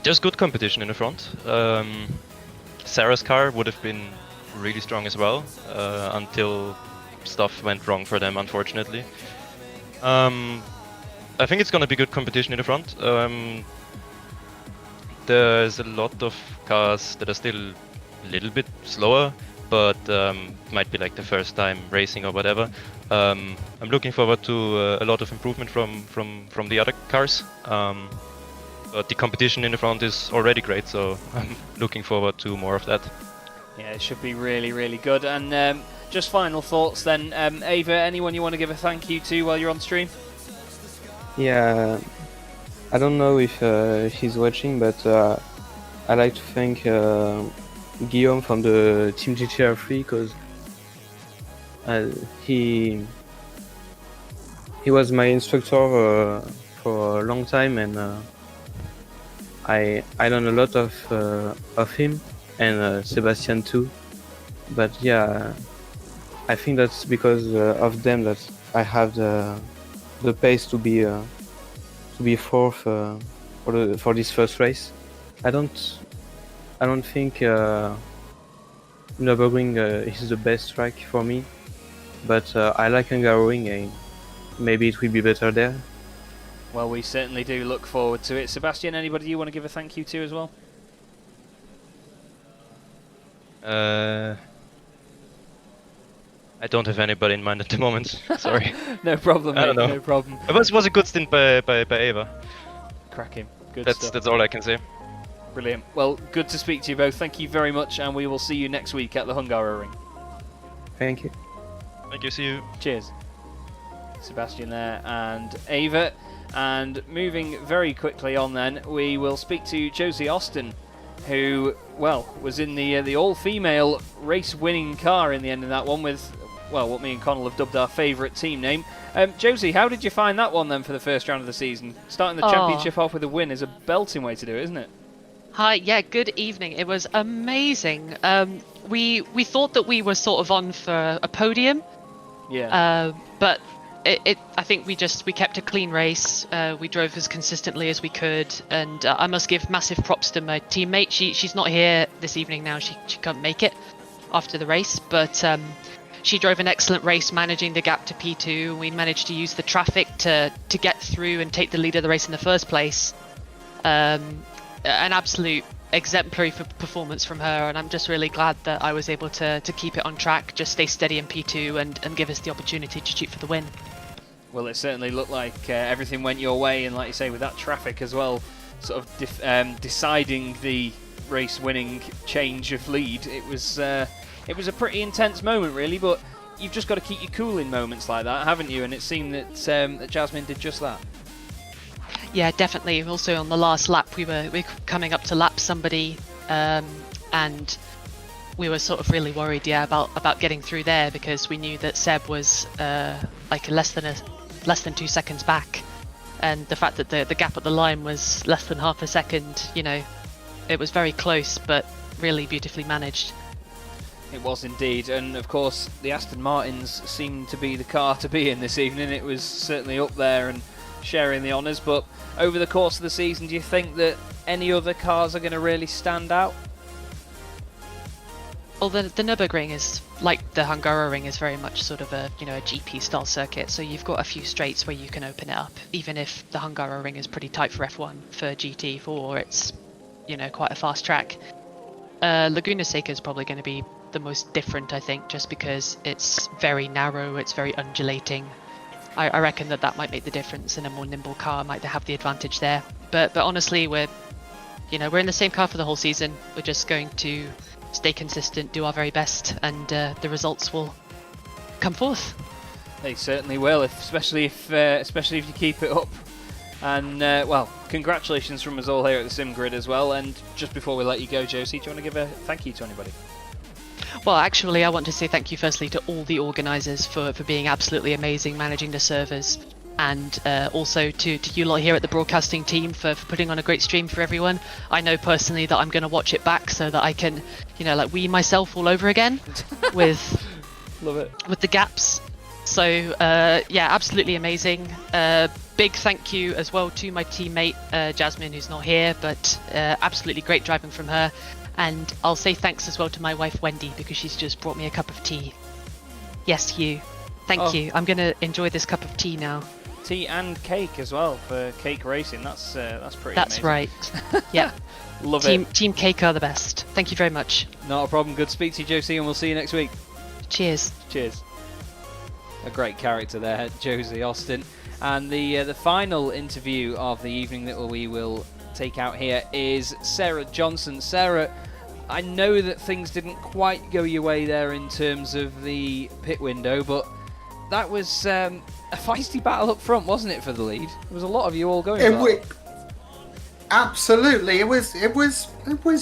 There's good competition in the front. Sarah's car would have been really strong as well, until stuff went wrong for them, unfortunately. I think it's going to be good competition in the front. There's a lot of cars that are still a little bit slower, but might be like the first time racing or whatever. I'm looking forward to a lot of improvement from the other cars. But the competition in the front is already great, so I'm looking forward to more of that. Yeah, it should be really, really good. And just final thoughts then. Ava, anyone you want to give a thank you to while you're on stream? Yeah, I don't know if he's watching, but I'd like to thank Guillaume from the Team GTR3, because he was my instructor for a long time, and I learned a lot of him, and Sebastian too. But yeah, I think that's because of them that I have the pace to be fourth for this first race. I don't think Nurburgring is the best track for me, but I like Hungaroring, and maybe it will be better there. Well, we certainly do look forward to it. Sebastian, anybody you want to give a thank you to as well? I don't have anybody in mind at the moment. Sorry. No problem, mate. I don't know. No problem. It was a good stint by Ava. Cracking. Good stuff. That's all I can say. Brilliant. Well, good to speak to you both. Thank you very much, and we will see you next week at the Hungaroring. Thank you. Thank you. See you. Cheers. Sebastian there and Ava. And moving very quickly on then, we will speak to Josie Austin, who, well, was in the all-female race-winning car in the end of that one with, well, what me and Connell have dubbed our favourite team name. Josie, how did you find that one then for the first round of the season? Starting the championship off with a win is a belting way to do it, isn't it? Hi, yeah, good evening. It was amazing. We thought that we were sort of on for a podium. Yeah. But I think we kept a clean race. We drove as consistently as we could, and I must give massive props to my teammate. She's not here this evening now. She couldn't make it after the race, but she drove an excellent race, managing the gap to P2. We managed to use the traffic to get through and take the lead of the race in the first place. An absolute exemplary performance from her, and I'm just really glad that I was able to keep it on track, just stay steady in P2 and give us the opportunity to shoot for the win. Well, it certainly looked like everything went your way, and like you say, with that traffic as well, sort of deciding the race-winning change of lead, it was a pretty intense moment, really. But you've just got to keep your cool in moments like that, haven't you? And it seemed that Jasmine did just that. Yeah, definitely. Also, on the last lap, we were coming up to lap somebody, and we were sort of really worried, about getting through there, because we knew that Seb was like less than 2 seconds back, and the fact that the gap at the line was less than half a second, it was very close, but really beautifully managed. It was indeed, and of course the Aston Martins seemed to be the car to be in this evening. It was certainly up there and sharing the honours, but over the course of the season, do you think that any other cars are going to really stand out? Well, the Nurburgring is, like the Hungaroring, is very much sort of a GP style circuit, so you've got a few straights where you can open it up, even if the Hungaroring is pretty tight for F1. For GT4 it's quite a fast track. Laguna Seca is probably going to be the most different, I think, just because it's very narrow, it's very undulating. I reckon that might make the difference, and a more nimble car might have the advantage there. But honestly, we're in the same car for the whole season. We're just going to stay consistent, do our very best, and the results will come forth. They certainly will, especially if you keep it up. And well, congratulations from us all here at the Sim Grid as well. And just before we let you go, Josie, do you want to give a thank you to anybody? Well, actually, I want to say thank you firstly to all the organisers for being absolutely amazing managing the servers, and also to you lot here at the broadcasting team for putting on a great stream for everyone. I know personally that I'm going to watch it back so that I can, wee myself all over again with Love it. With the gaps. So yeah, absolutely amazing. Big thank you as well to my teammate Jasmine, who's not here, but absolutely great driving from her. And I'll say thanks as well to my wife Wendy, because she's just brought me a cup of tea. Yes, you. Thank you. I'm going to enjoy this cup of tea now. Tea and cake as well for cake racing. That's pretty That's amazing. right. Yeah. Love it. Team Cake are the best. Thank you very much. Not a problem. Good to speak to you, Josie, and we'll see you next week. Cheers. Cheers. A great character there, Josie Austin. And the final interview of the evening that we will take out here is Sarah Johnson. Sarah, I know that things didn't quite go your way there in terms of the pit window, but that was a feisty battle up front, wasn't it, for the lead? There was a lot of you all going. Absolutely, it was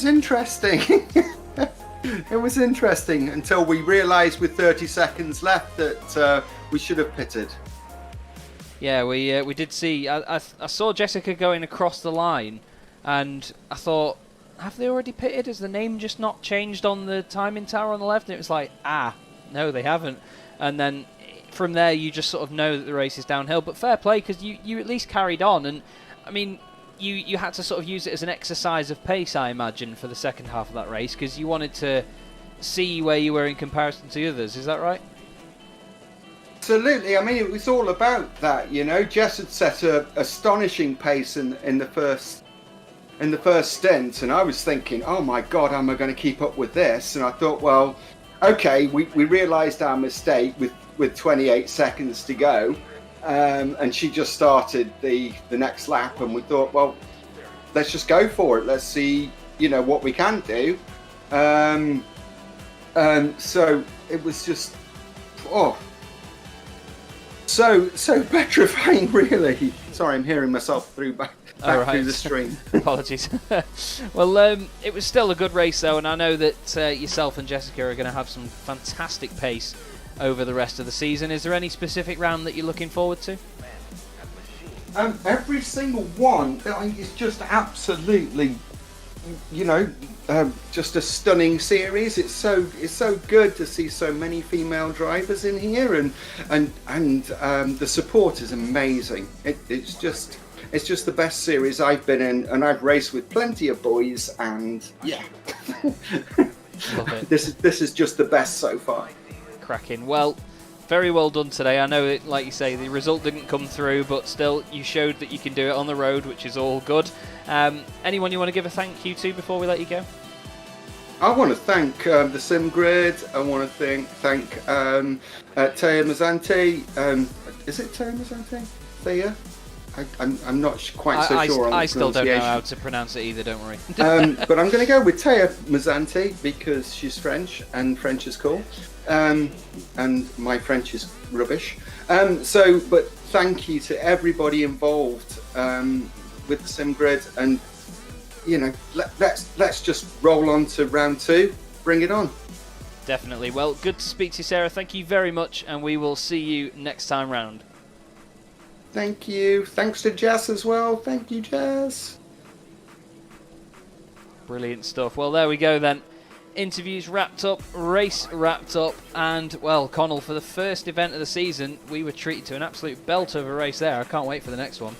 interesting. It was interesting until we realised with 30 seconds left that we should have pitted. Yeah, we did see. I saw Jessica going across the line, and I thought, have they already pitted? Has the name just not changed on the timing tower on the left? And it was like, no, they haven't. And then from there, you just sort of know that the race is downhill. But fair play, because you at least carried on. And I mean, you had to sort of use it as an exercise of pace, I imagine, for the second half of that race, because you wanted to see where you were in comparison to the others. Is that right? Absolutely. I mean, it was all about that, Jess had set a astonishing pace in the first stint, and I was thinking, oh my God, am I going to keep up with this? And I thought, well, okay, we realised our mistake with 28 seconds to go, and she just started the next lap, and we thought, well, let's just go for it. Let's see, what we can do. So it was just, so petrifying, really. Sorry, I'm hearing myself back through the stream. Apologies. Well, it was still a good race, though, and I know that yourself and Jessica are going to have some fantastic pace over the rest of the season. Is there any specific round that you're looking forward to? Every single one is just absolutely, just a stunning series. It's so good to see so many female drivers in here, and the support is amazing. It's just the best series I've been in, and I've raced with plenty of boys, and yeah, Love it. This is just the best so far. Cracking. Well, very well done today. I know it, like you say, the result didn't come through, but still, you showed that you can do it on the road, which is all good. Anyone you want to give a thank you to before we let you go? I want to thank the Sim Grid. I want to thank Taya Mazzanti. Is it Taya Mazzanti? Thea? I'm not quite so sure on the I still don't know how to pronounce it either, don't worry. But I'm going to go with Taya Mazzanti because she's French and French is cool. And my French is rubbish. But thank you to everybody involved with the Sim Grid, and let's just roll on to round 2. Bring it on. Definitely. Well, good to speak to you, Sarah. Thank you very much, and we will see you next time round. Thank you. Thanks to Jess as well. Thank you, Jess. Brilliant stuff. Well, there we go then. Interviews wrapped up, race wrapped up, and, well, Connell, for the first event of the season, we were treated to an absolute belter of a race there. I can't wait for the next one.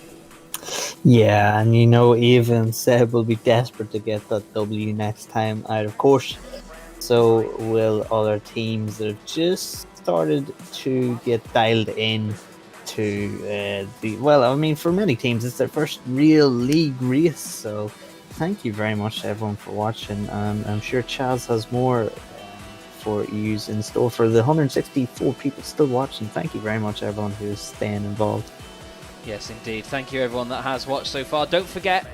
Yeah, and even Seb will be desperate to get that W next time out of course. So will other teams that have just started to get dialed in to for many teams it's their first real league race. So thank you very much to everyone for watching. I'm sure Chaz has more for you in store for the 164 people still watching. Thank you very much everyone who's staying involved. Yes, indeed. Thank you, everyone that has watched so far. Don't forget,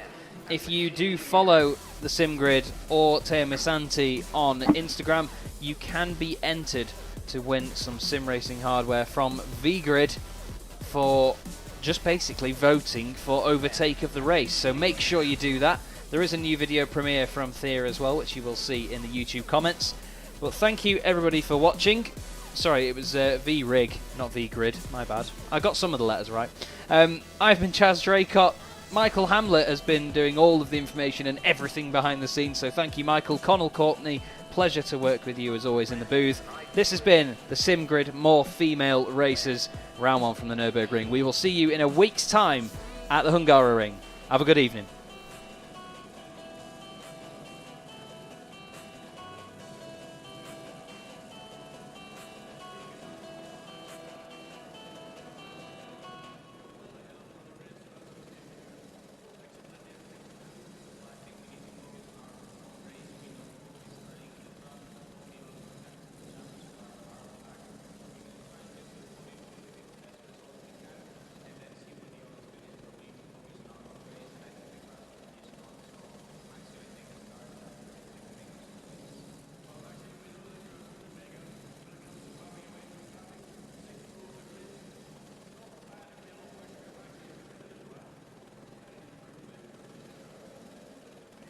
if you do follow the SimGrid or Teo Misanti on Instagram, you can be entered to win some sim racing hardware from VGrid for just basically voting for overtake of the race. So make sure you do that. There is a new video premiere from Thea as well, which you will see in the YouTube comments. Well, thank you, everybody, for watching. Sorry, it was V-Rig, not V-Grid. My bad. I got some of the letters right. I've been Chaz Draycott. Michael Hamlet has been doing all of the information and everything behind the scenes, so thank you, Michael. Connell Courtney, pleasure to work with you as always in the booth. This has been the SimGrid More Female Racers, round 1 from the Nurburgring. We will see you in a week's time at the Hungaroring. Have a good evening.